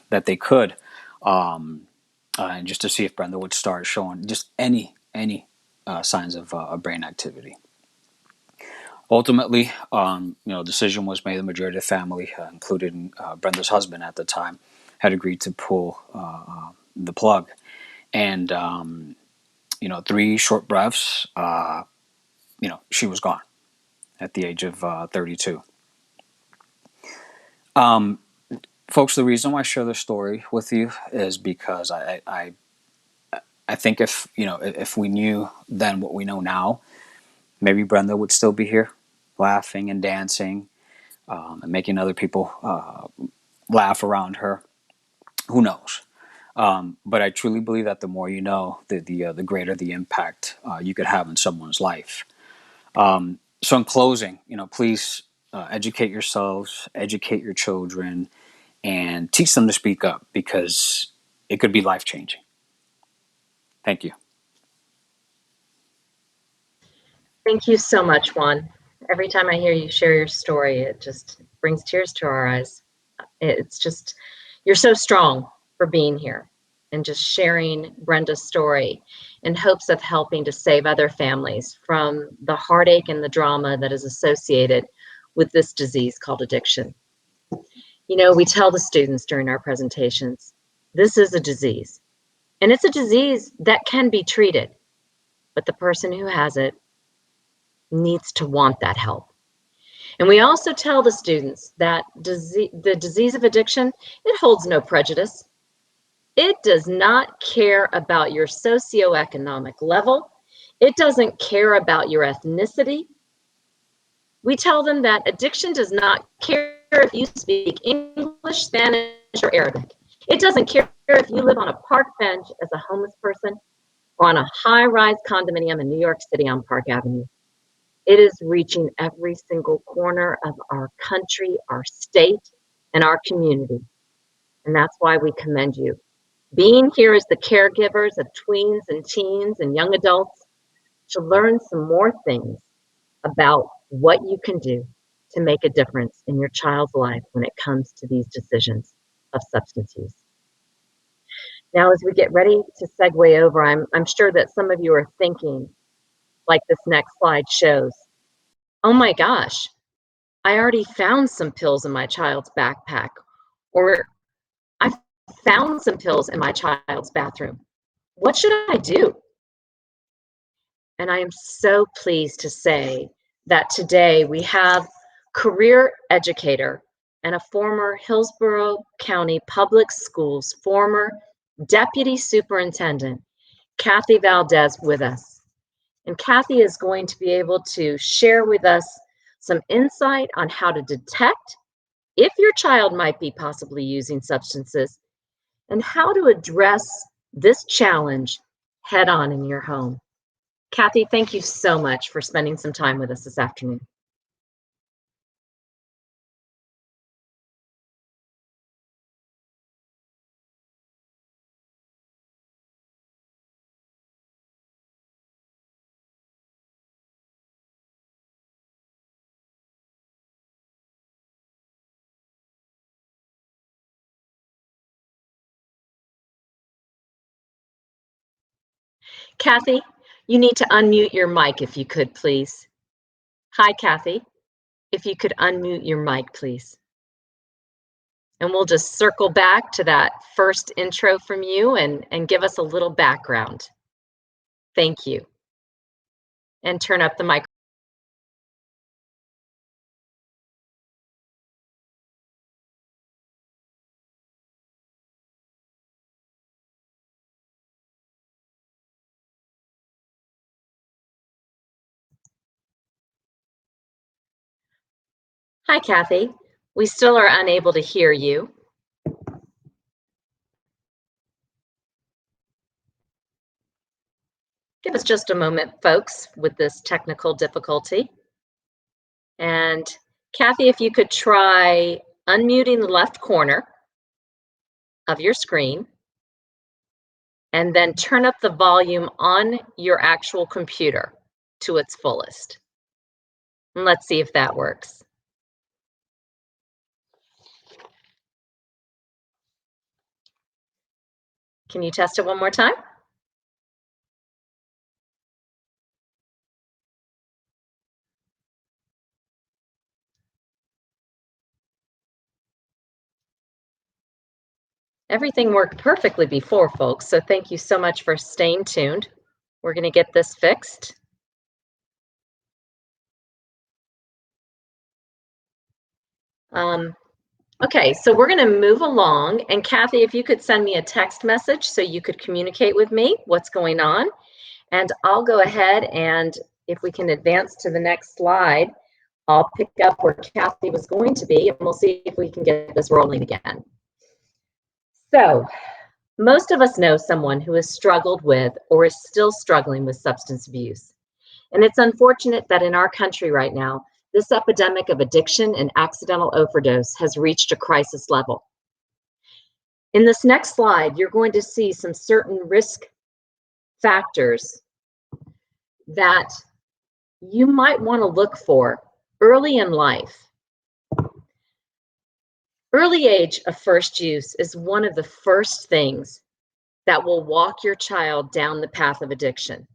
that they could, and just to see if Brenda would start showing just any signs of brain activity. Ultimately, decision was made. The majority of the family, including Brenda's husband at the time, had agreed to pull the plug. And 3 short breaths, she was gone. at the age of 32. Folks, the reason why I share this story with you is because I think if we knew then what we know now, maybe Brenda would still be here, laughing and dancing, and making other people laugh around her. Who knows? But I truly believe that the more you know, the greater the impact you could have in someone's life. So in closing, please educate yourselves, educate your children, and teach them to speak up, because it could be life-changing. Thank you. Thank you so much, Juan. Every time I hear you share your story, it just brings tears to our eyes. It's just, you're so strong for being here and just sharing Brenda's story in hopes of helping to save other families from the heartache and the drama that is associated with this disease called addiction. We tell the students during our presentations, this is a disease, and it's a disease that can be treated, but the person who has it needs to want that help. And we also tell the students that the disease of addiction, it holds no prejudice. It does not care about your socioeconomic level. It doesn't care about your ethnicity. We tell them that addiction does not care if you speak English, Spanish, or Arabic. It doesn't care if you live on a park bench as a homeless person or on a high-rise condominium in New York City on Park Avenue. It is reaching every single corner of our country, our state, and our community. And that's why we commend you. Being here as the caregivers of tweens and teens and young adults to learn some more things about what you can do to make a difference in your child's life when it comes to these decisions of substance use. Now, as we get ready to segue over, I'm sure that some of you are thinking, like this next slide shows, oh my gosh, I already found some pills in my child's backpack, or I found some pills in my child's bathroom. What should I do? And I am so pleased to say that today we have career educator and a former Hillsborough County Public Schools former deputy superintendent, Kathy Valdez, with us. And Kathy is going to be able to share with us some insight on how to detect if your child might be possibly using substances and how to address this challenge head on in your home. Kathy, thank you so much for spending some time with us this afternoon. Kathy, you need to unmute your mic if you could, please. Hi, Kathy. If you could unmute your mic, please. And we'll just circle back to that first intro from you and give us a little background. Thank you. And turn up the mic. Hi, Kathy. We still are unable to hear you. Give us just a moment, folks, with this technical difficulty. And Kathy, if you could try unmuting the left corner of your screen and then turn up the volume on your actual computer to its fullest. And let's see if that works. Can you test it one more time? Everything worked perfectly before, folks, so thank you so much for staying tuned. We're going to get this fixed. Okay, so we're going to move along. And Kathy, if you could send me a text message so you could communicate with me what's going on. And I'll go ahead and if we can advance to the next slide, I'll pick up where Kathy was going to be, and we'll see if we can get this rolling again. So, most of us know someone who has struggled with or is still struggling with substance abuse. And it's unfortunate that in our country right now, this epidemic of addiction and accidental overdose has reached a crisis level. In this next slide, you're going to see some certain risk factors that you might want to look for early in life. Early age of first use is one of the first things that will walk your child down the path of addiction.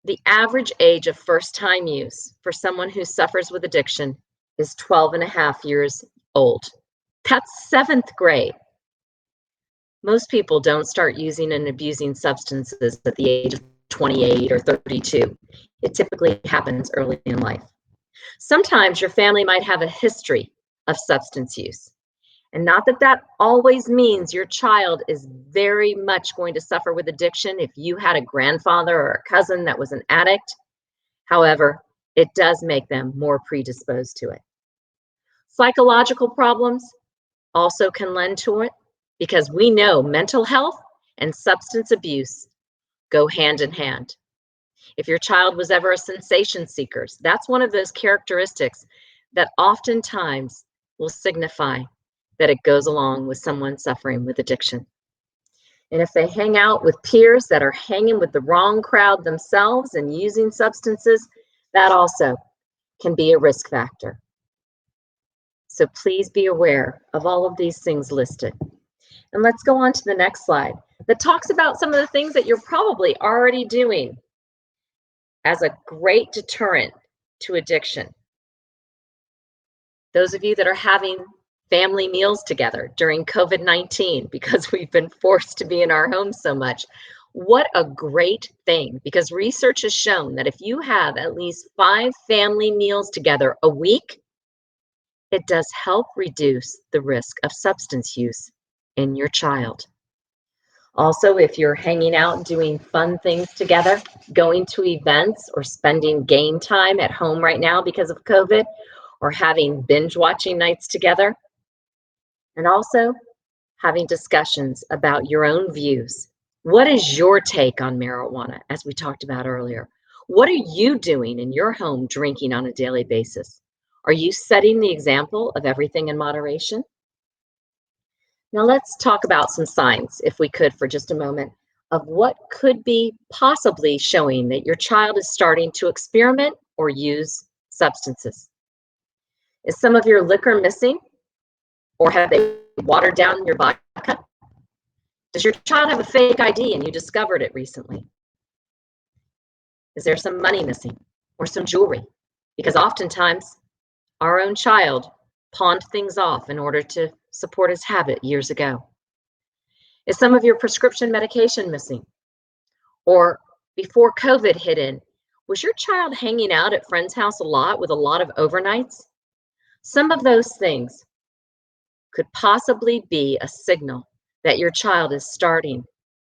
The average age of first-time use for someone who suffers with addiction is 12 and a half years old. That's 7th grade. Most people don't start using and abusing substances at the age of 28 or 32. It typically happens early in life. Sometimes your family might have a history of substance use. And not that that always means your child is very much going to suffer with addiction if you had a grandfather or a cousin that was an addict. However, it does make them more predisposed to it. Psychological problems also can lend to it because we know mental health and substance abuse go hand in hand. If your child was ever a sensation seeker, that's one of those characteristics that oftentimes will signify that it goes along with someone suffering with addiction. And if they hang out with peers that are hanging with the wrong crowd themselves and using substances, that also can be a risk factor. So please be aware of all of these things listed. And let's go on to the next slide that talks about some of the things that you're probably already doing as a great deterrent to addiction. Those of you that are having family meals together during COVID-19 because we've been forced to be in our homes so much. What a great thing, because research has shown that if you have at least 5 family meals together a week, it does help reduce the risk of substance use in your child. Also, if you're hanging out and doing fun things together, going to events or spending game time at home right now because of COVID, or having binge watching nights together, and also having discussions about your own views. What is your take on marijuana, as we talked about earlier? What are you doing in your home drinking on a daily basis? Are you setting the example of everything in moderation? Now let's talk about some signs, if we could, for just a moment, of what could be possibly showing that your child is starting to experiment or use substances. Is some of your liquor missing? Or have they watered down your vodka? Does your child have a fake ID and you discovered it recently? Is there some money missing or some jewelry? Because oftentimes our own child pawned things off in order to support his habit years ago. Is some of your prescription medication missing? Or before COVID hit in, was your child hanging out at friend's house a lot with a lot of overnights? Some of those things could possibly be a signal that your child is starting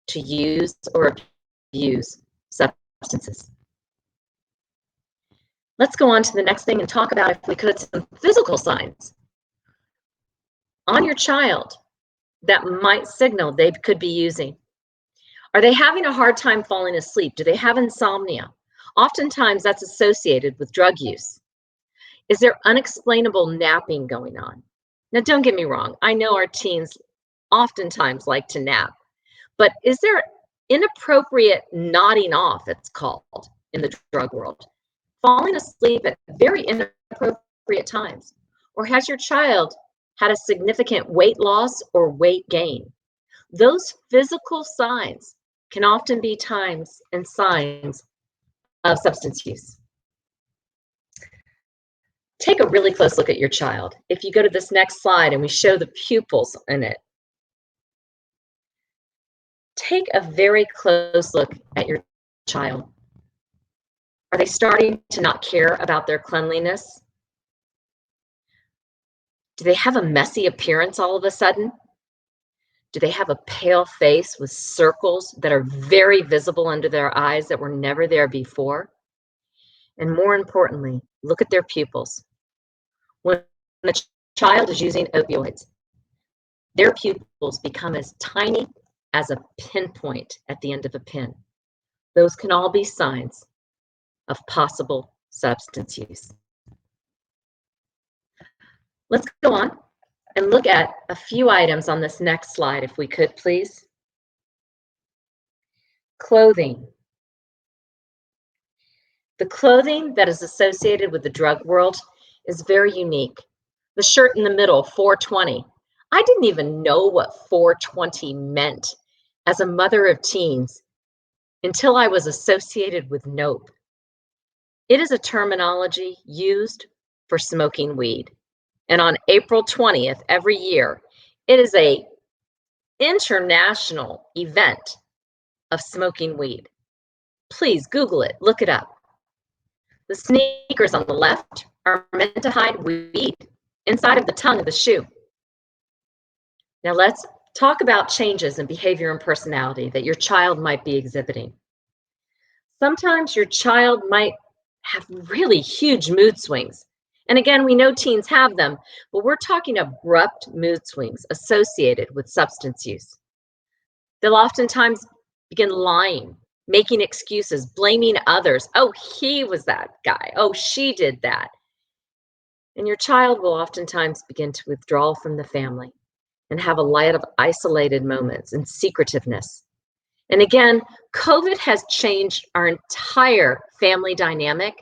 to use or abuse substances. Let's go on to the next thing and talk about, if we could, some physical signs on your child that might signal they could be using. Are they having a hard time falling asleep? Do they have insomnia? Oftentimes that's associated with drug use. Is there unexplainable napping going on? Now, don't get me wrong. I know our teens oftentimes like to nap, but is there inappropriate nodding off, it's called in the drug world? Falling asleep at very inappropriate times? Or has your child had a significant weight loss or weight gain? Those physical signs can often be times and signs of substance use. Take a really close look at your child. If you go to this next slide and we show the pupils in it, take a very close look at your child. Are they starting to not care about their cleanliness? Do they have a messy appearance all of a sudden? Do they have a pale face with circles that are very visible under their eyes that were never there before? And more importantly, look at their pupils. When a child is using opioids, their pupils become as tiny as a pinpoint at the end of a pin. Those can all be signs of possible substance use. Let's go on and look at a few items on this next slide, if we could, please. Clothing. The clothing that is associated with the drug world is very unique. The shirt in the middle, 420. I didn't even know what 420 meant as a mother of teens until I was associated with Nope. It is a terminology used for smoking weed. And on April 20th every year, it is an international event of smoking weed. Please Google it, look it up. The sneakers on the left are meant to hide weed inside of the tongue of the shoe. Now let's talk about changes in behavior and personality that your child might be exhibiting. Sometimes your child might have really huge mood swings. And again, we know teens have them, but we're talking abrupt mood swings associated with substance use. They'll oftentimes begin lying, making excuses, blaming others. Oh, he was that guy. Oh, she did that. And your child will oftentimes begin to withdraw from the family and have a lot of isolated moments and secretiveness. And again, COVID has changed our entire family dynamic.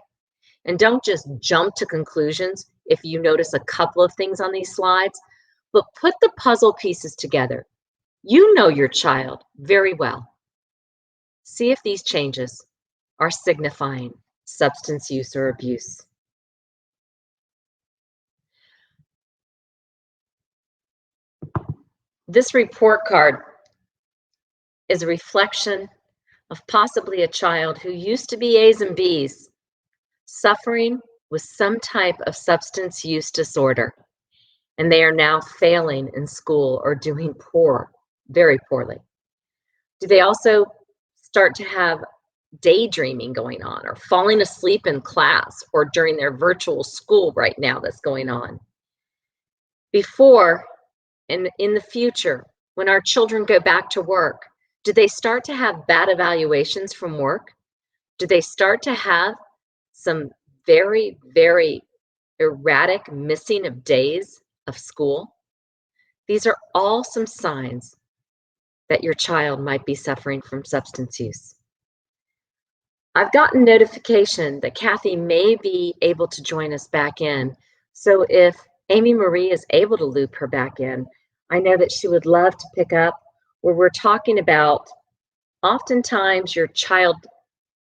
And don't just jump to conclusions if you notice a couple of things on these slides, but put the puzzle pieces together. You know your child very well. See if these changes are signifying substance use or abuse. This report card is a reflection of possibly a child who used to be A's and B's, suffering with some type of substance use disorder, and they are now failing in school or doing very poorly. Do they also start to have daydreaming going on or falling asleep in class or during their virtual school right now that's going on? Before and in the future, when our children go back to work, do they start to have bad evaluations from work? Do they start to have some very, very erratic missing of days of school? These are all some signs that your child might be suffering from substance use. I've gotten notification that Kathy may be able to join us back in. So if Amy Marie is able to loop her back in, I know that she would love to pick up where we're talking about oftentimes your child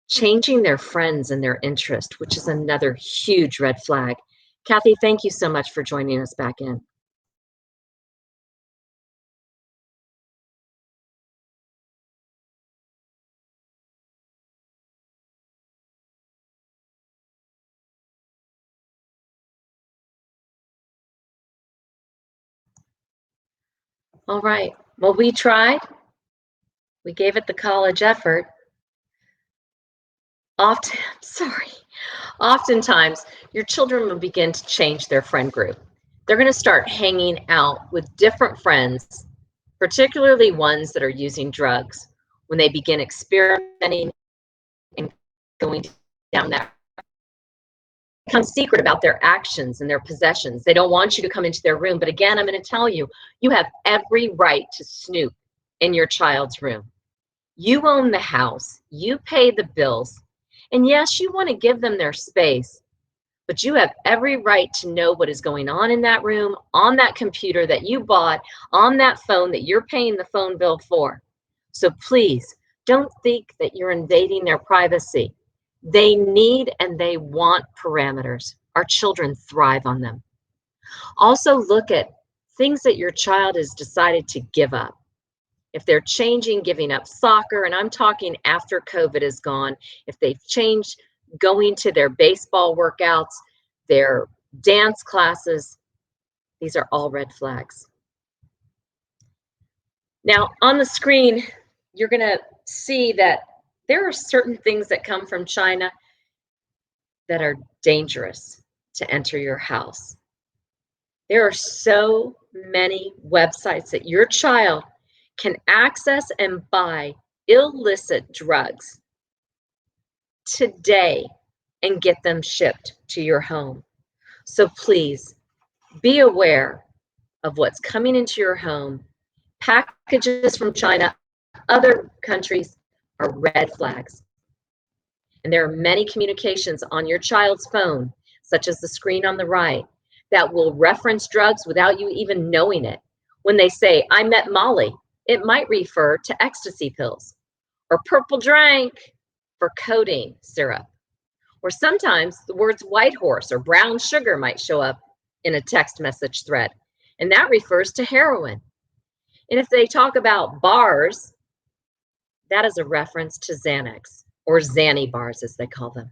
changing their friends and their interest, which is another huge red flag. Kathy, thank you so much for joining us back in. All right, well, we tried. We gave it the college effort. Oftentimes, your children will begin to change their friend group. They're going to start hanging out with different friends, particularly ones that are using drugs, when they begin experimenting and going down that. Become secret about their actions and their possessions. They don't want you to come into their room. But again, I'm going to tell you, you have every right to snoop in your child's room. You own the house. You pay the bills. And yes, you want to give them their space, but you have every right to know what is going on in that room, on that computer that you bought, on that phone that you're paying the phone bill for. So please don't think that you're invading their privacy. They need and they want parameters. Our children thrive on them. Also look at things that your child has decided to give up. If they're giving up soccer, and I'm talking after COVID is gone, if they've changed going to their baseball workouts, their dance classes, These are all red flags. Now, on the screen, you're going to see that there are certain things that come from China that are dangerous to enter your house. There are so many websites that your child can access and buy illicit drugs today and get them shipped to your home. So please be aware of what's coming into your home. Packages from China, other countries are red flags. And there are many communications on your child's phone, such as the screen on the right, that will reference drugs without you even knowing it. When they say, I met Molly, it might refer to ecstasy pills, or purple drank for codeine syrup. Or sometimes the words white horse or brown sugar might show up in a text message thread, and that refers to heroin. And if they talk about bars, that is a reference to Xanax, or Xanny bars as they call them.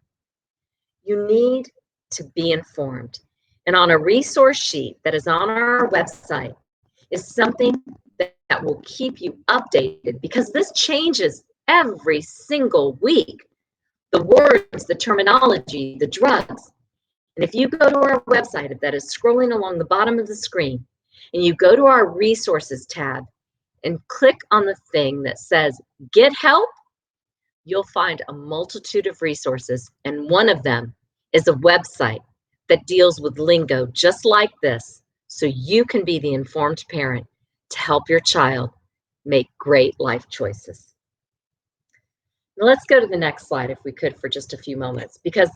You need to be informed. And on a resource sheet that is on our website is something that will keep you updated, because this changes every single week. The words, the terminology, the drugs. And if you go to our website that is scrolling along the bottom of the screen, and you go to our resources tab and click on the thing that says get help, you'll find a multitude of resources, and one of them is a website that deals with lingo just like this, so you can be the informed parent to help your child make great life choices. Now let's go to the next slide if we could for just a few moments, because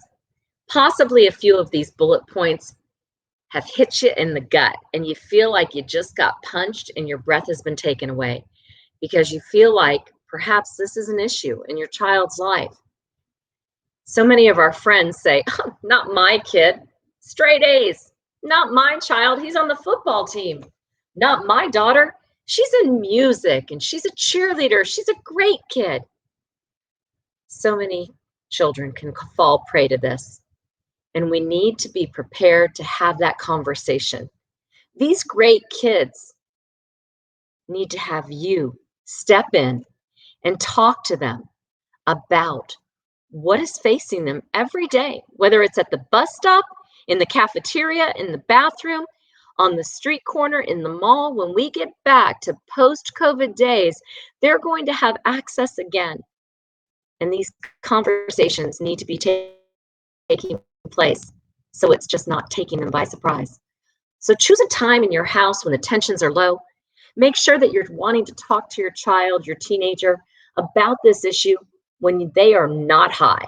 possibly a few of these bullet points have hit you in the gut and you feel like you just got punched and your breath has been taken away, because you feel like perhaps this is an issue in your child's life. So many of our friends say, oh, not my kid, straight A's. Not my child, he's on the football team. Not my daughter, she's in music and she's a cheerleader, she's a great kid. So many children can fall prey to this, and we need to be prepared to have that conversation. These great kids need to have you step in and talk to them about what is facing them every day, whether it's at the bus stop, in the cafeteria, in the bathroom, on the street corner, in the mall. When we get back to post-COVID days, they're going to have access again. And these conversations need to be taking place, so it's just not taking them by surprise. So choose a time in your house when the tensions are low. Make sure that you're wanting to talk to your child, your teenager, about this issue when they are not high.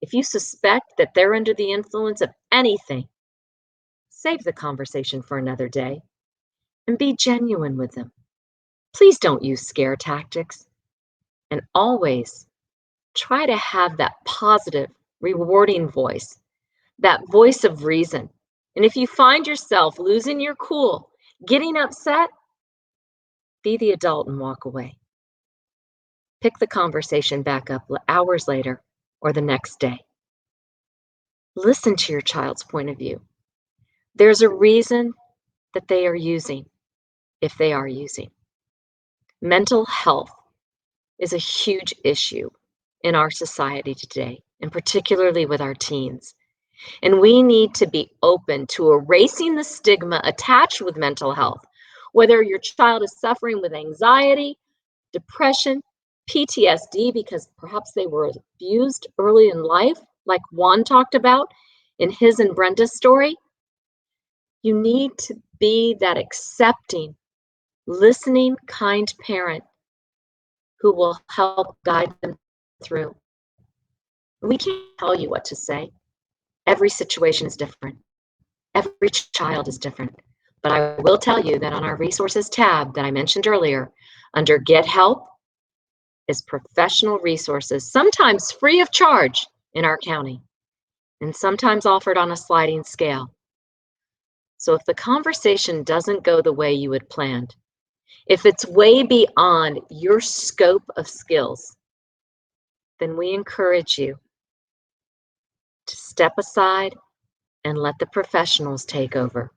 If you suspect that they're under the influence of anything, save the conversation for another day and be genuine with them. Please don't use scare tactics, and always try to have that positive, rewarding voice, that voice of reason. And if you find yourself losing your cool, getting upset, be the adult and walk away. Pick the conversation back up hours later or the next day. Listen to your child's point of view. There's a reason that they are using, if they are using. Mental health is a huge issue in our society today, and particularly with our teens. And we need to be open to erasing the stigma attached with mental health, whether your child is suffering with anxiety, depression, PTSD, because perhaps they were abused early in life, like Juan talked about in his and Brenda's story. You need to be that accepting, listening, kind parent who will help guide them through. We can't tell you what to say. Every situation is different. Every child is different. But I will tell you that on our resources tab that I mentioned earlier, under Get Help, is professional resources, sometimes free of charge in our county, and sometimes offered on a sliding scale. So if the conversation doesn't go the way you had planned, if it's way beyond your scope of skills, then we encourage you to step aside and let the professionals take over,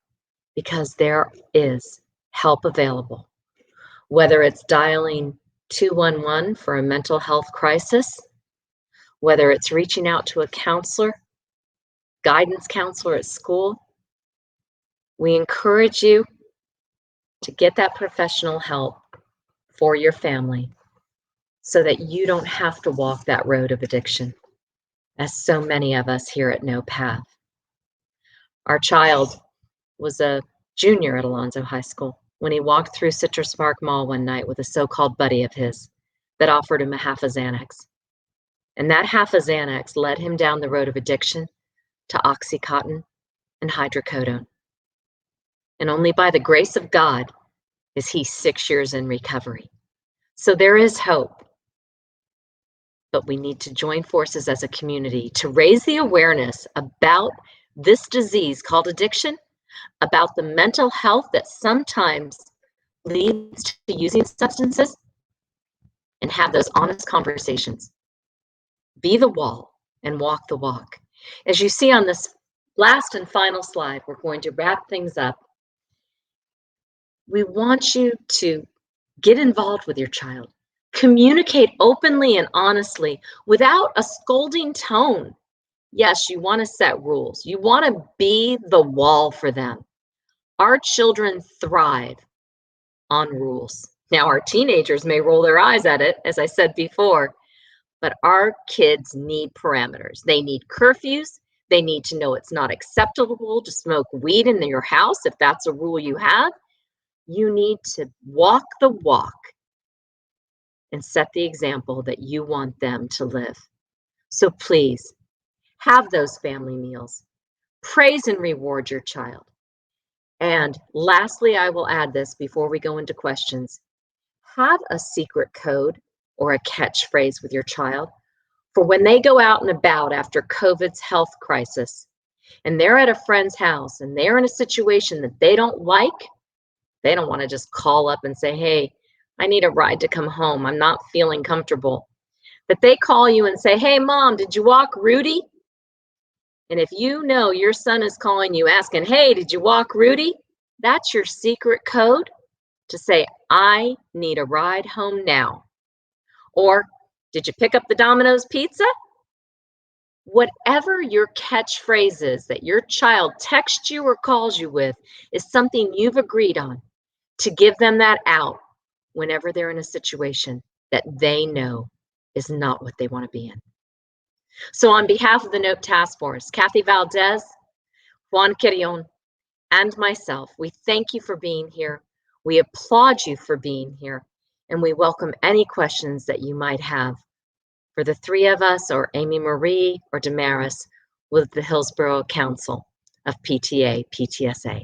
because there is help available. Whether it's dialing 211 for a mental health crisis, whether it's reaching out to a counselor, guidance counselor at school, we encourage you to get that professional help for your family so that you don't have to walk that road of addiction, as so many of us here at No Path. Our child was a junior at Alonzo High School when he walked through Citrus Park Mall one night with a so-called buddy of his that offered him a half a Xanax. And that half a Xanax led him down the road of addiction to Oxycontin and hydrocodone. And only by the grace of God is he 6 years in recovery. So there is hope. But we need to join forces as a community to raise the awareness about this disease called addiction, about the mental health that sometimes leads to using substances, and have those honest conversations. Be the wall and walk the walk. As you see on this last and final slide, we're going to wrap things up. We want you to get involved with your child. Communicate openly and honestly without a scolding tone. Yes, you want to set rules. You want to be the wall for them. Our children thrive on rules. Now, our teenagers may roll their eyes at it, as I said before, but our kids need parameters. They need curfews. They need to know it's not acceptable to smoke weed in your house if that's a rule you have. You need to walk the walk and set the example that you want them to live. So please, have those family meals. Praise and reward your child. And lastly, I will add this before we go into questions. Have a secret code or a catchphrase with your child for when they go out and about after COVID's health crisis and they're at a friend's house and they're in a situation that they don't like. They don't want to just call up and say, hey, I need a ride to come home. I'm not feeling comfortable. But they call you and say, hey, Mom, did you walk Rudy? And if you know your son is calling you asking, hey, did you walk Rudy? That's your secret code to say, I need a ride home now. Or, did you pick up the Domino's pizza? Whatever your catchphrase is that your child texts you or calls you with is something you've agreed on to give them that out whenever they're in a situation that they know is not what they want to be in. So on behalf of the NOPE Task Force, Kathy Valdez, Juan Quirion, and myself, we thank you for being here. We applaud you for being here, and we welcome any questions that you might have for the three of us, or Amy Marie, or Damaris with the Hillsborough Council of PTA, PTSA.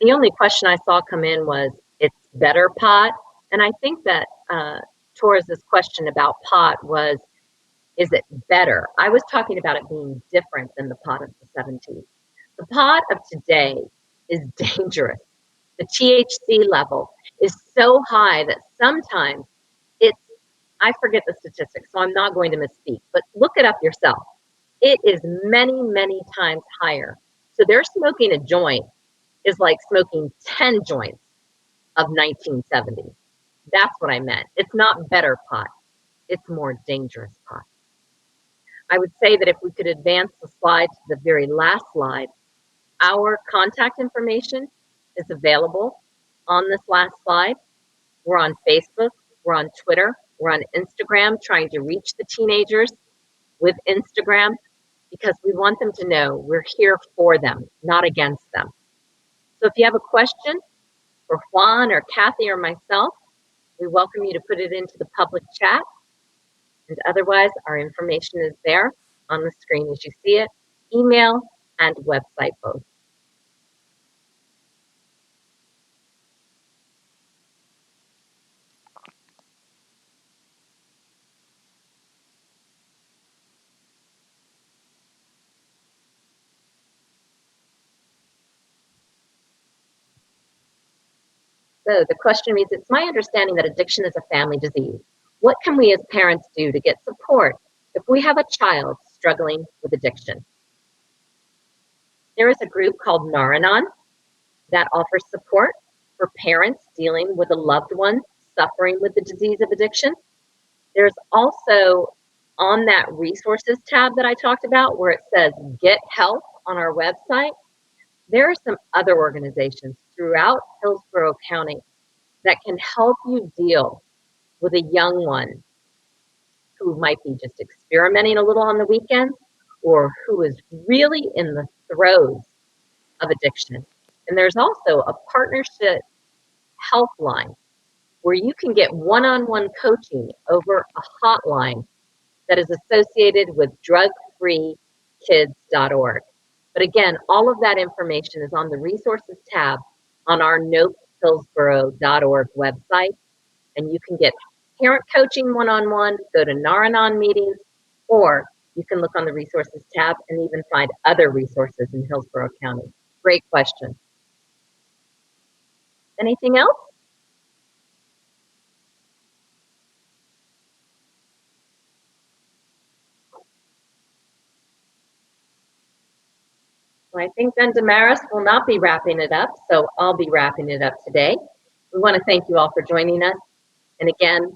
The only question I saw come in was, it's better pot? And I think that Torres's question about pot was, is it better? I was talking about it being different than the pot of the 70s. The pot of today is dangerous. The THC level is so high that sometimes it's, I forget the statistics, so I'm not going to misspeak, but look it up yourself. It is many, many times higher. So they're smoking a joint is like smoking 10 joints of 1970. That's what I meant. It's not better pot. It's more dangerous pot. I would say that if we could advance the slide to the very last slide, our contact information is available on this last slide. We're on Facebook, we're on Twitter, we're on Instagram, trying to reach the teenagers with Instagram because we want them to know we're here for them, not against them. So if you have a question for Juan or Kathy or myself, we welcome you to put it into the public chat. And otherwise, our information is there on the screen as you see it, email and website both. So the question reads, it's my understanding that addiction is a family disease. What can we as parents do to get support if we have a child struggling with addiction? There is a group called Naranon that offers support for parents dealing with a loved one suffering with the disease of addiction. There's also on that resources tab that I talked about where it says get help on our website, there are some other organizations throughout Hillsborough County that can help you deal with a young one who might be just experimenting a little on the weekends or who is really in the throes of addiction. And there's also a partnership helpline where you can get one-on-one coaching over a hotline that is associated with drugfreekids.org. But again, all of that information is on the resources tab on our nopehillsborough.org website, and you can get parent coaching one-on-one, go to Naranon meetings, or you can look on the resources tab and even find other resources in Hillsborough County. Great question. Anything else? Well, I think then Damaris will not be wrapping it up, so I'll be wrapping it up today. We want to thank you all for joining us. And again,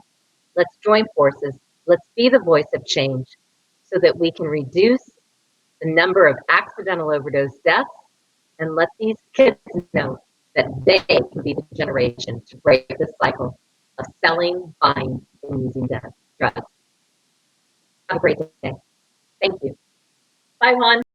let's join forces. Let's be the voice of change so that we can reduce the number of accidental overdose deaths and let these kids know that they can be the generation to break the cycle of selling, buying, and using drugs. Have a great day. Thank you. Bye, Juan.